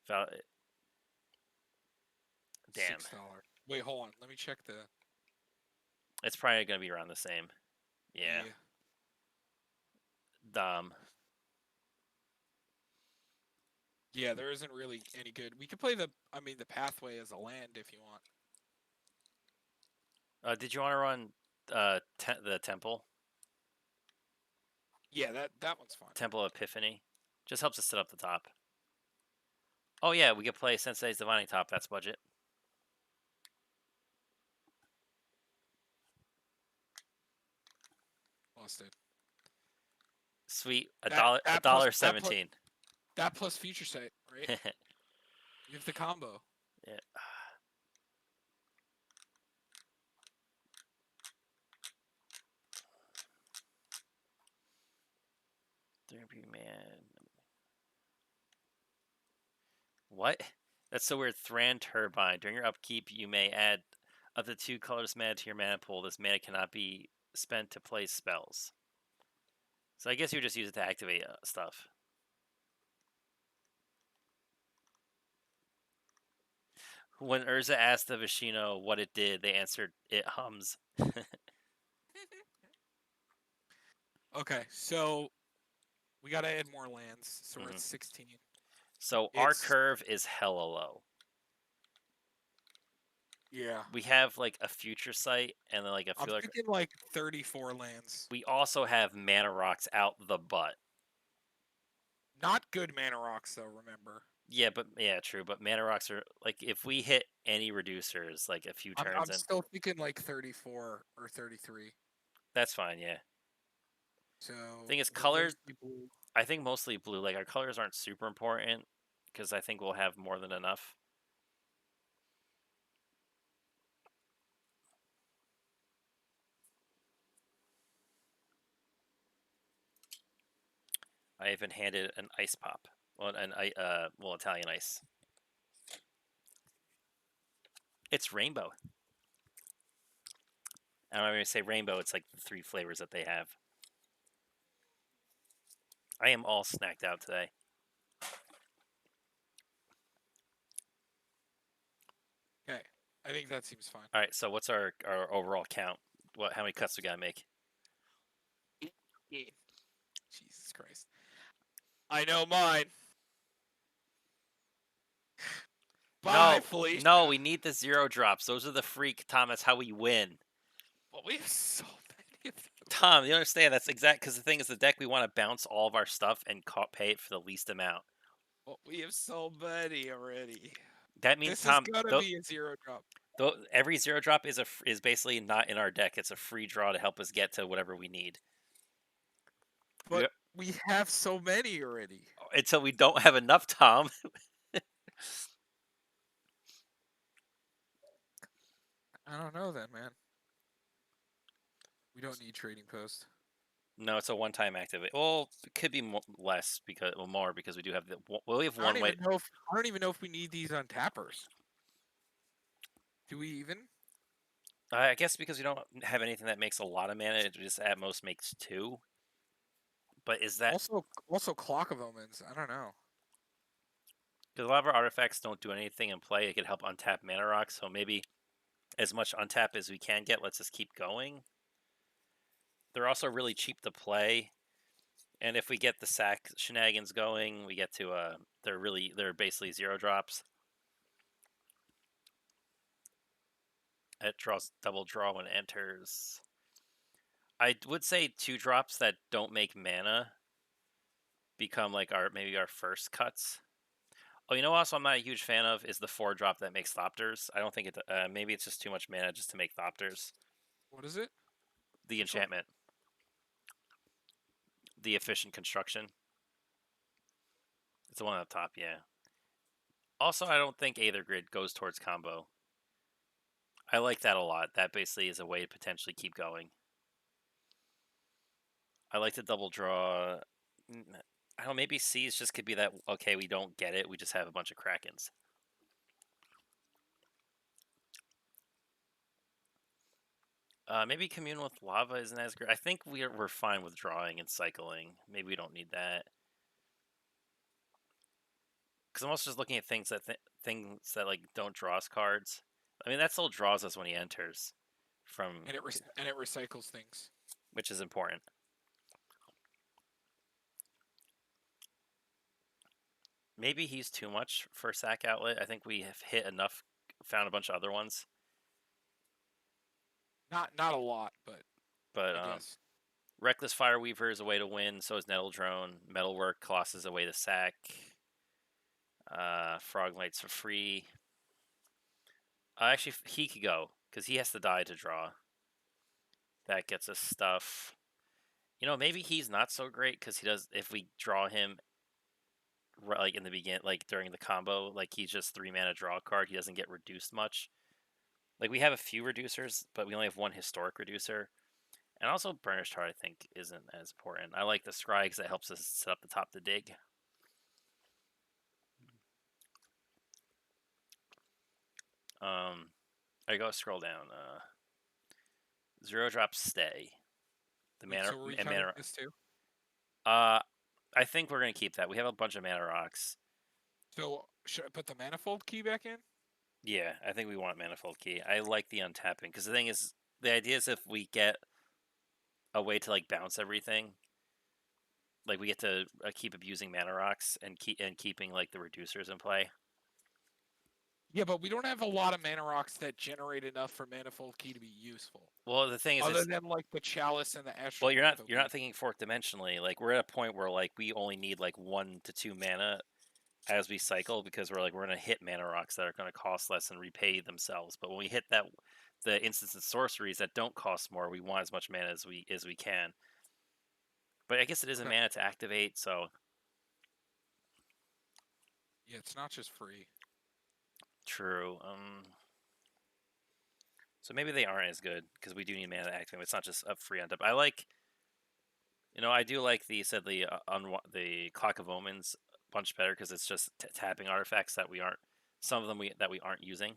Val. Damn, $6. Wait, hold on. Let me check the. it's probably gonna be around the same. Yeah. Dumb. Yeah, there isn't really any good. We could play the. I mean, the Pathway as a land if you want. Did you want to run the temple? Yeah, that one's fine. Temple Epiphany. Just helps us set up the top. Oh yeah, we could play Sensei's Divining Top. That's budget. Lost it. Sweet. That A dollar plus 17. that plus Future Sight, right? You have the combo. Yeah. Man. What? That's so weird. Thran Turbine. During your upkeep, you may add up to 2 colors mana to your mana pool. This mana cannot be spent to play spells. So I guess you just use it to activate stuff. When Urza asked the Vishino what it did, they answered, it hums. Okay, so we gotta add more lands, so we're at 16. So our curve is hella low. Yeah. We have like a Future Sight and then like a I'm thinking like 34 lands. We also have Mana Rocks out the butt. Not good Mana Rocks though, remember. Yeah, true. But Mana Rocks are like if we hit any reducers like a few turns, I'm still thinking like 34 or 33. That's fine. Yeah. So thing is, colors. I think mostly blue. Like our colors aren't super important because I think we'll have more than enough. I even handed an ice pop. Well, Italian ice. It's rainbow. I don't even say rainbow. It's like the 3 flavors that they have. I am all snacked out today. Okay, I think that seems fine. All right, so what's our overall count? How many cuts we gotta make? Jesus Christ. I know mine. Bye, Felicia. No, we need the 0 drops. Those are the freak, Tom. That's how we win. Well, we have so many of them. Tom, you understand that's exact because the thing is the deck we want to bounce all of our stuff and pay it for the least amount. Well, we have so many already. That means This is Tom, gonna be a zero drop. every zero drop is basically not in our deck. It's a free draw to help us get to whatever we need. But we have so many already. Until we don't have enough, Tom. I don't know then, man. We don't need trading post. No, it's a one-time activate. Well, it could be less because more because we do have we have I don't one way. even know if I don't even know if we need these on tappers. Do we even? I guess because we don't have anything that makes a lot of mana, it just at most makes 2. But is that Also Clock of Omens? I don't know. because a lot of our artifacts don't do anything in play? It could help untap mana rocks, so maybe as much untap as we can get. Let's just keep going. They're also really cheap to play, and if we get the sack shenanigans going, we get to they're basically zero drops. It draws double draw when it enters. I would say 2 drops that don't make mana become like maybe our first cuts. Oh, you know, also I'm not a huge fan of is the 4 drop that makes Thopters. I don't think it. Maybe it's just too much mana just to make Thopters. What is it? The enchantment, the efficient construction. It's the one up top, yeah. Also, I don't think Aether Grid goes towards combo. I like that a lot. That basically is a way to potentially keep going. I like the double draw. I don't know, maybe C's just could be that, okay, we don't get it. We just have a bunch of Krakens. Maybe Commune with Lava isn't as great. I think we're fine with drawing and cycling. Maybe we don't need that. Because I'm also just looking at things that like don't draw us cards. I mean, that still draws us when he enters, And it recycles things. which is important. Maybe he's too much for sack outlet. I think we have hit enough, found a bunch of other ones. Not a lot, but But I guess. Reckless Fireweaver is a way to win. So is Nettle Drone. Metalwork Colossus is a way to sack. Frog Lights for free. Actually, he could go because he has to die to draw. That gets us stuff. You know, maybe he's not so great because he does. If we draw him, like in the like during the combo, like he's just 3 mana draw card. He doesn't get reduced much. Like we have a few reducers, but we only have 1 historic reducer. And also Burnished Heart, I think, isn't as important. I like the Scry because it helps us set up the top to dig. I go scroll down. Zero drop stay. The Wait, mana so were we and counting mana. this too? I think we're gonna keep that. We have a bunch of mana rocks. So should I put the manifold key back in? Yeah, I think we want manifold key. I like the untapping because the thing is, the idea is if we get a way to like bounce everything, like we get to keep abusing mana rocks and keeping like the reducers in play. Yeah, but we don't have a lot of mana rocks that generate enough for manifold key to be useful. Well, the thing is, Other than like the chalice and the astral. well, you're not thinking fourth dimensionally. Like we're at a point where like we only need like 1 to 2 mana as we cycle because we're gonna hit mana rocks that are gonna cost less and repay themselves. But when we hit the instants and sorceries that don't cost more, we want as much mana as we can. But I guess it isn't Okay. mana to activate, so Yeah, it's not just free. true. So maybe they aren't as good because we do need mana to activate. It's not just up free on top. I like, I do like the the Clock of Omens a bunch better because it's just tapping artifacts that we aren't. Some of them that we aren't using.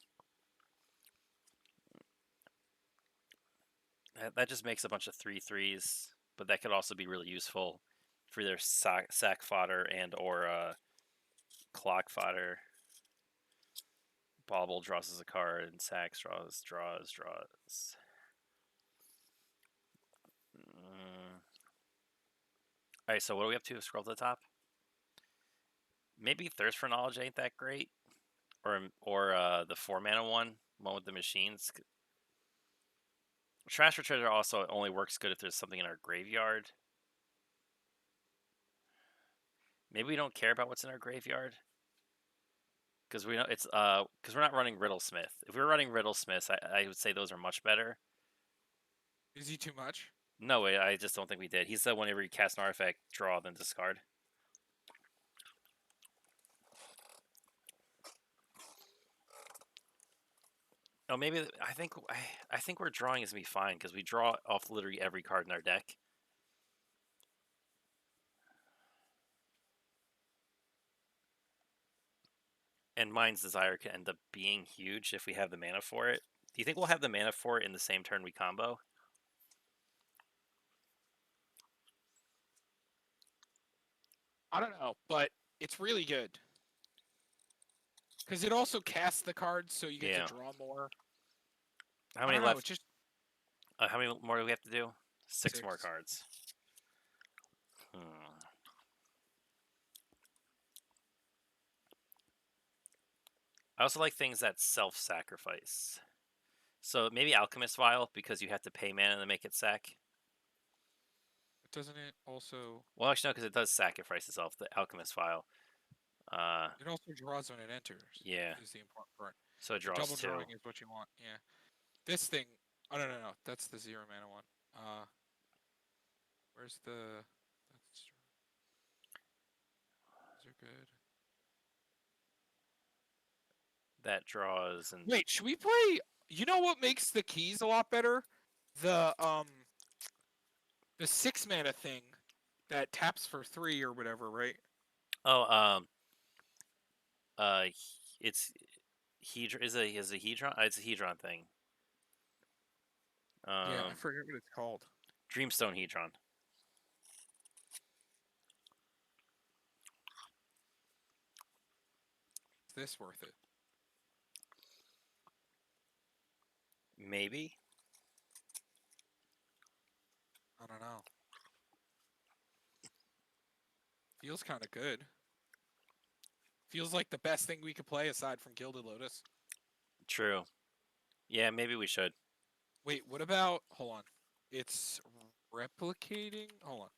That just makes a bunch of 3/3s, but that could also be really useful for either sack fodder and or clock fodder. Bauble draws as a card, and sacks draws. All right, so what do we have to scroll to the top? Maybe Thirst for Knowledge ain't that great, or the 4 mana one with the machines. Trash for treasure also only works good if there's something in our graveyard. Maybe we don't care about what's in our graveyard because we know it's because we're not running Riddlesmith. If we were running Riddlesmiths, I would say those are much better. Is he too much? No way, I just don't think we did. He's the whenever you cast an artifact, draw then discard. Oh, maybe I think we're drawing is gonna be fine because we draw off literally every card in our deck. And Mind's Desire can end up being huge if we have the mana for it. Do you think we'll have the mana for it in the same turn we combo? I don't know, but it's really good. Because it also casts the cards, so you get Yeah. to draw more. How I many don't know, left? it's just How many more do we have to do? Six more 6. cards. I also like things that self-sacrifice. So maybe Alchemist Vial because you have to pay mana to make it sack. Doesn't it also... Well, actually, no, because it does sacrifice itself, the Alchemist Vial. It also draws when it enters. Yeah. Is the important part. So it The draws double 2. drawing is what you want, yeah. This thing... Oh, no. That's the 0 mana one. Where's the... That's... Those are good. That draws and... Wait, should we play... You know what makes the keys a lot better? The 6 mana thing that taps for 3 or whatever, right? Oh, it's... Is a Hedron? It's a Hedron thing. Yeah, I forget what it's called. Dreamstone Hedron. Is this worth it? Maybe? I don't know. Feels kind of good. Feels like the best thing we could play aside from Gilded Lotus. True. Yeah, maybe we should. Wait, what about... Hold on. It's replicating... Hold on.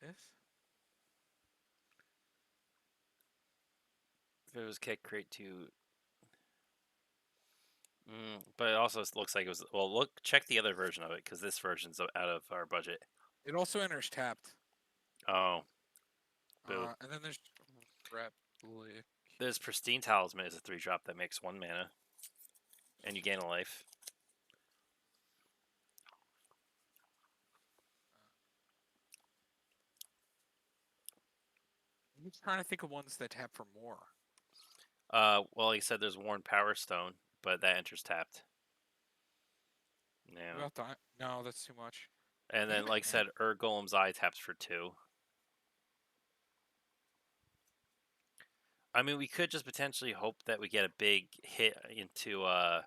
This? If it was kick, create 2... but it also looks like it was... Well, look, check the other version of it, because this version's out of our budget. It also enters tapped. Oh. Boo. And then there's replic. There's Pristine Talisman is a 3-drop that makes 1 mana. And you gain a life. I'm just trying to think of ones that tap for more. Well, like I said, there's Worn Power Stone, but that enters tapped. What Yeah. about that? No, that's too much. And then, like I said, Golem's Eye taps for 2. I mean, we could just potentially hope that we get a big hit into one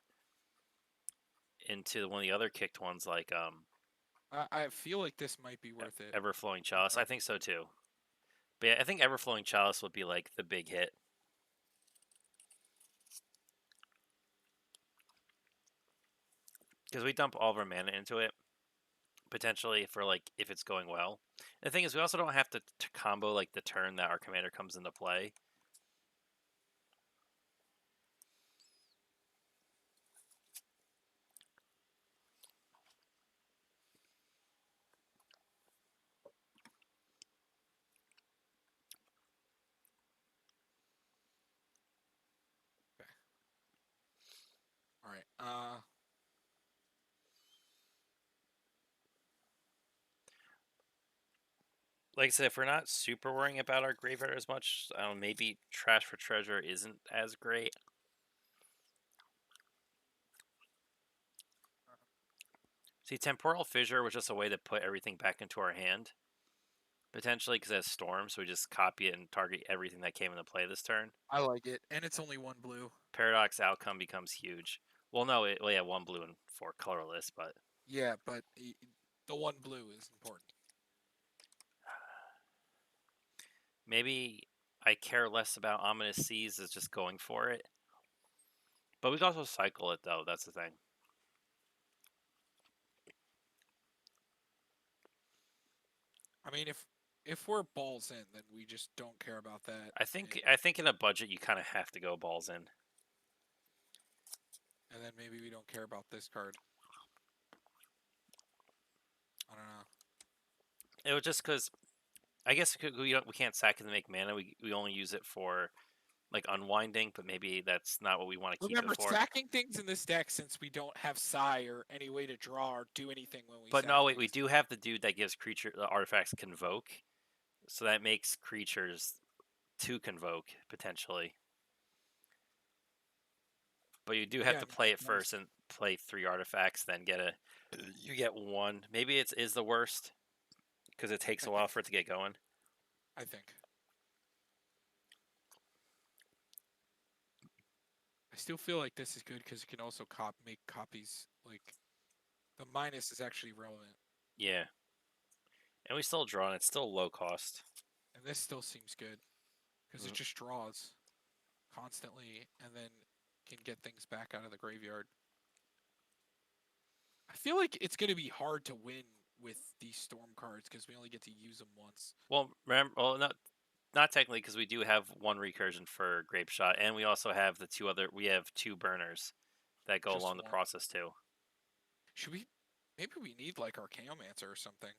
of the other kicked ones, like I feel like this might be worth it. Everflowing Chalice. I think so too. But yeah, I think Everflowing Chalice would be like the big hit. Because we dump all of our mana into it, potentially for like if it's going well. The thing is, we also don't have to combo like the turn that our commander comes into play. All right. Like I said, if we're not super worrying about our graveyard as much, I don't know, maybe Trash for Treasure isn't as great. See, Temporal Fissure was just a way to put everything back into our hand. Potentially because it has Storm, so we just copy it and target everything that came into play this turn. I like it, and it's only 1 blue. Paradox Outcome becomes huge. Well, no, well, yeah, 1 blue and 4 colorless, but... Yeah, but the 1 blue is important. Maybe I care less about Ominous Seas as just going for it. But we can also cycle it though. That's the thing. I mean, if we're balls in, then we just don't care about that. I think in a budget you kind of have to go balls in. And then maybe we don't care about this card. I don't know. It was just because I guess we can't sack it to make mana. We only use it for like unwinding, but maybe that's not what we want to keep it Remember, for. sacking things in this deck, since we don't have Psy or any way to draw or do anything when we But sack no, wait, we things. do have the dude that gives creature the artifacts convoke, so that makes creatures to convoke potentially. But you do have Yeah, to no, play it it does. first and play 3 artifacts, then you get 1. Maybe it is the worst because it takes I a while think. for it to get going. I think. I still feel like this is good because it can also make copies. Like, the minus is actually relevant. Yeah, and we still draw, and it's still low cost. And this still seems good because it just draws constantly and then can get things back out of the graveyard. I feel like it's going to be hard to win with these storm cards because we only get to use them once. Well, remember, not technically because we do have 1 recursion for grape shot, and we also have we have 2 burners that go Just along the one. process too. Should we? Maybe we need like Archaeomancer or something.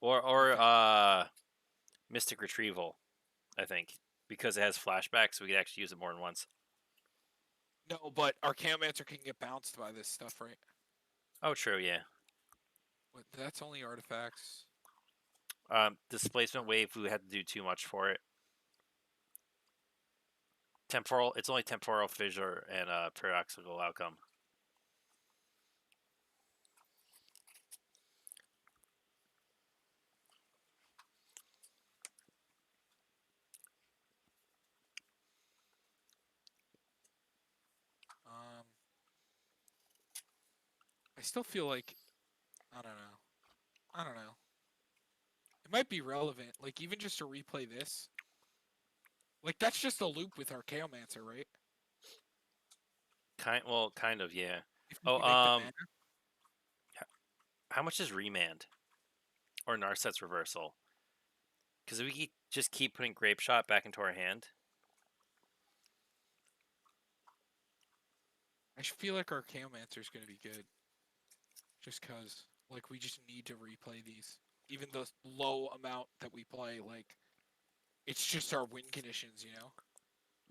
Or What do you or think? uh, Mystic Retrieval, I think, because it has flashbacks, so we could actually use it more than once. No, but Archaeomancer can get bounced by this stuff, right? Oh, true, yeah. But that's only artifacts. Displacement wave, we had to do too much for it. Temporal, it's only temporal fissure and paradoxical outcome. Um, I still feel like I don't know. I don't know. It might be relevant, like even just to replay this. Like that's just a loop with Archaeomancer, right? Kind of, yeah. If we Oh, can make the mana. how much is Remand or Narset's Reversal? Because we just keep putting Grape Shot back into our hand. I feel like Archaeomancer is going to be good. Just cause like we just need to replay these. Even the low amount that we play, like it's just our win conditions, you know.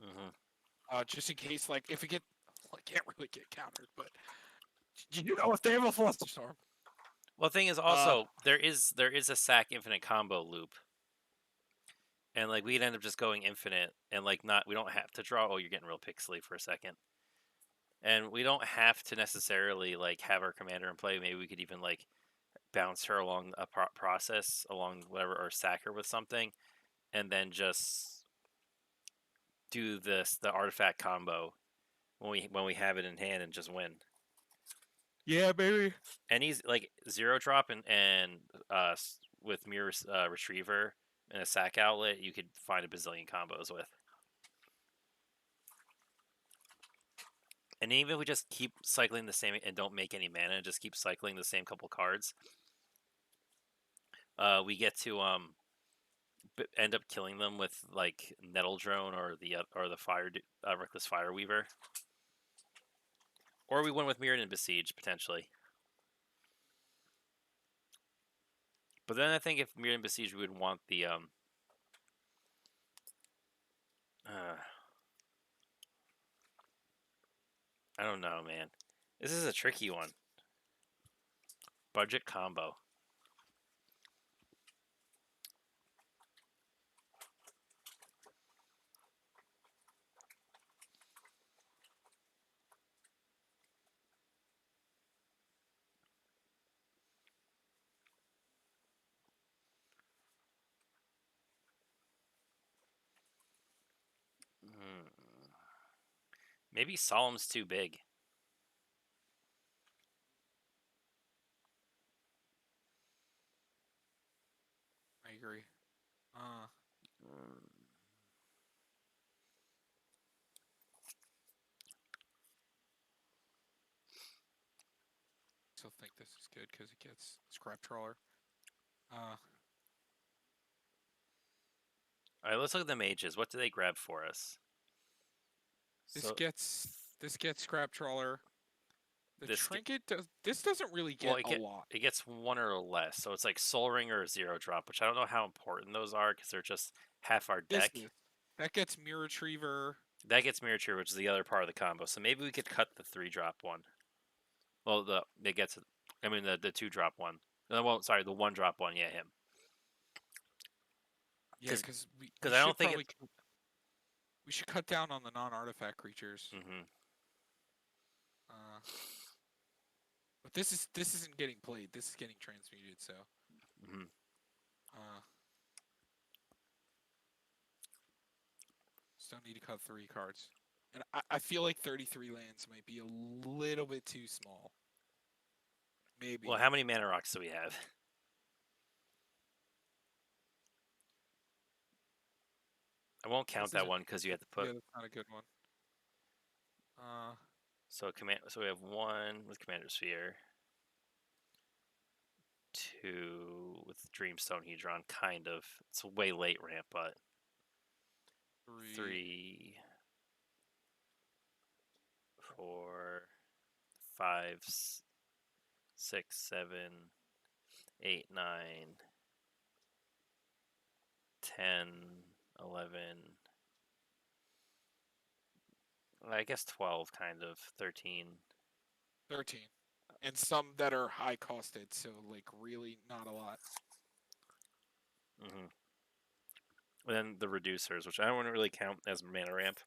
Mm-hmm. Just in case, like if it get, well, it can't really get countered, but you know if they have a Flusterstorm. Well, the thing is also there is a sack infinite combo loop, and like we'd end up just going infinite, and like not we don't have to draw. Oh, you're getting real pixely for a second, and we don't have to necessarily like have our commander in play. Maybe we could even like bounce her along a process along whatever, or sack her with something, and then just do the artifact combo when we have it in hand and just win. Yeah, maybe. And he's like 0 drop and with mirror retriever and a sack outlet, you could find a bazillion combos with. And even if we just keep cycling the same and don't make any mana, and just keep cycling the same couple cards, we get to end up killing them with like Nettle Drone or the Reckless Fire Weaver, or we win with Mirrored and Besiege potentially. But then I think if Mirrored and Besiege, we would want the I don't know, man. This is a tricky one. Budget combo. Maybe Solemn's too big. I agree. Uh, Mm. still think this is good because it gets Scrap Trawler. Uh, All right, let's look at the mages. What do they grab for us? this So gets Scrap Trawler. The this trinket does. This doesn't really well, get a lot. it gets 1 or less. So it's like Soul Ring or Zero Drop, which I don't know how important those are because they're just half our This deck. is that gets Mirror Retriever. That gets Mirature, which is the other part of the combo. So maybe we could cut the 3-drop one. Well, it gets, I mean the 2-drop one. Well, sorry, the 1-drop one. Yeah, him. Yeah, because we Because I don't should think probably we should cut down on the non-artifact creatures. Mm-hmm. Uh, but this isn't getting played. This is getting transmuted. So. Mm-hmm. Uh, Still need to cut 3 cards. And I feel like 33 lands might be a little bit too small. Maybe. Well, how many mana rocks do we have? I won't count that one because you have to put. Yeah, that's not a good one. So we have 1 with Commander Sphere, 2 with Dreamstone Hedron. Kind of. It's a way late ramp, but 3, 4, 5, 6, 7, 8, 9, 10, 11. I guess 12, kind of 13. 13. And some that are high costed, so like really not a lot. Mm-hmm. And then the reducers, which I don't want to really count as mana ramp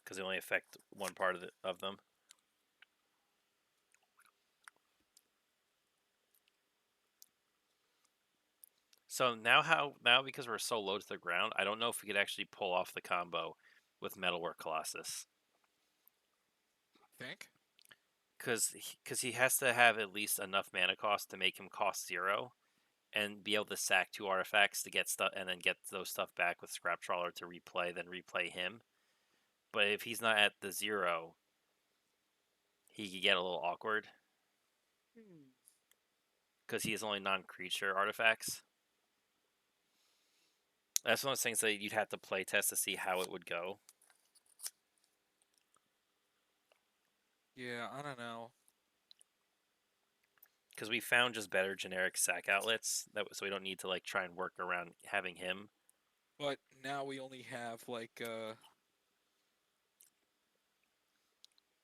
because they only affect one part of them. So now because we're so low to the ground, I don't know if we could actually pull off the combo with Metalwork Colossus. Think? Because he has to have at least enough mana cost to make him cost 0, and be able to sack 2 artifacts to get stuff, and then get those stuff back with Scrap Trawler to replay, then replay him. But if he's not at the 0, he could get a little awkward because he has only non-creature artifacts. That's one of those things that you'd have to play test to see how it would go. Yeah, I don't know. Because we found just better generic sack outlets, so we don't need to like try and work around having him. But now we only have like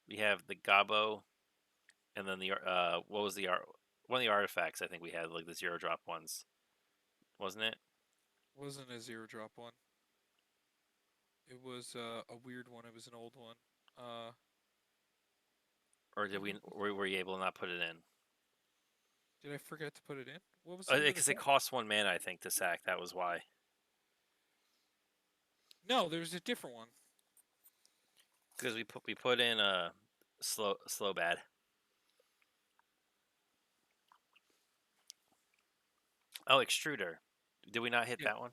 We have the Gabo, and then the what was the one of the artifacts I think we had, like the 0-drop ones, wasn't it? wasn't a 0-drop one. It was a weird one. It was an old one. Or were you able to not put it in? Did I forget to put it in? What was it? Because it costs 1 mana, I think, to sack. That was why. No, there's a different one. Because we put in a slow bad. Oh, extruder. Did we not hit that one?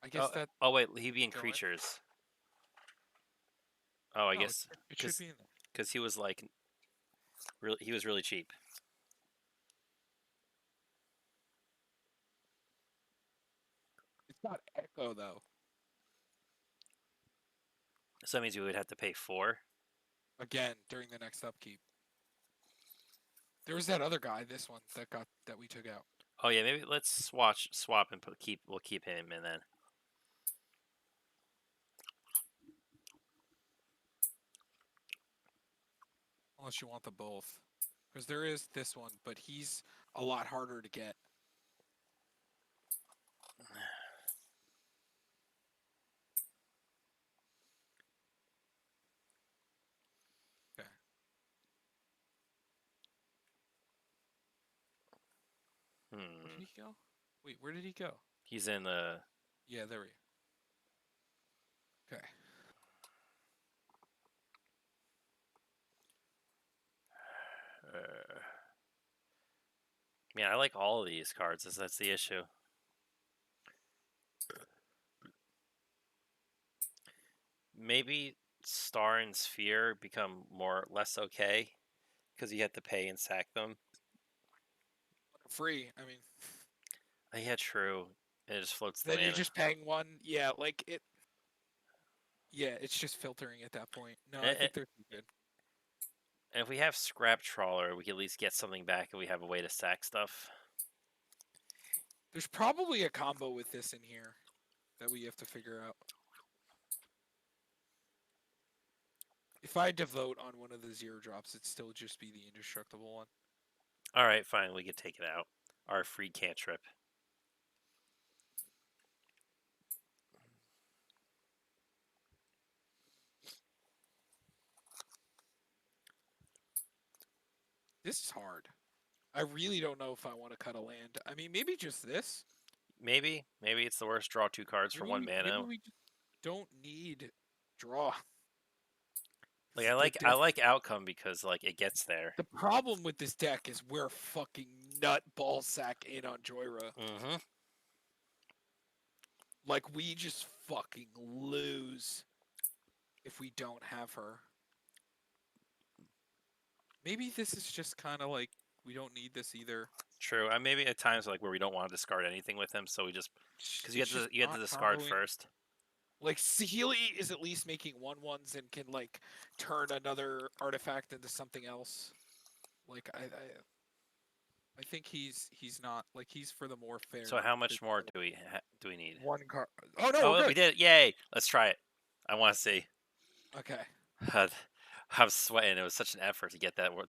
I guess that. Oh wait, he be in Go ahead. creatures. Oh, I No, guess it should be in there. because he was like, he was really cheap. It's not Echo though. So that means we would have to pay 4. Again during the next upkeep. There was that other guy. This one that we took out. Oh yeah, maybe let's swap and we'll keep him and then. Unless you want the both, because there is this one, but he's a lot harder to get. Okay. Where did he go? Wait, where did he go? He's in the. Yeah, there we go. Okay. Man, I like all of these cards. That's the issue. Maybe Star and Sphere become less okay because you have to pay and sack them. Free. I mean, Oh, yeah, true. It just floats the then you're mana. just paying one. Yeah, like it. Yeah, it's just filtering at that point. No, I And, think they're too good. and if we have Scrap Trawler, we can at least get something back and we have a way to sack stuff. There's probably a combo with this in here that we have to figure out. If I devote on one of the 0 drops, it'd still just be the indestructible one. Alright, fine, we can take it out. Our free cantrip. This is hard. I really don't know if I want to cut a land. I mean, maybe just this. Maybe it's the worst. Draw 2 cards for 1 Maybe mana. we just don't need draw. Like The I like outcome because like it gets there. The problem with this deck is we're fucking nut ball sack in on Jhoira. Mm-hmm. Like we just fucking lose if we don't have her. Maybe this is just kind of like we don't need this either. True. Maybe at times like where we don't want to discard anything with him, so we just because you have to discard first. Like Sahili is at least making 1/1s and can like turn another artifact into something else. Like I think he's not like he's for the more fair. So how much more do we need? 1 card. Oh no! Oh, we did it! Yay! Let's try it. I want to see. Okay. I'm sweating. It was such an effort to get that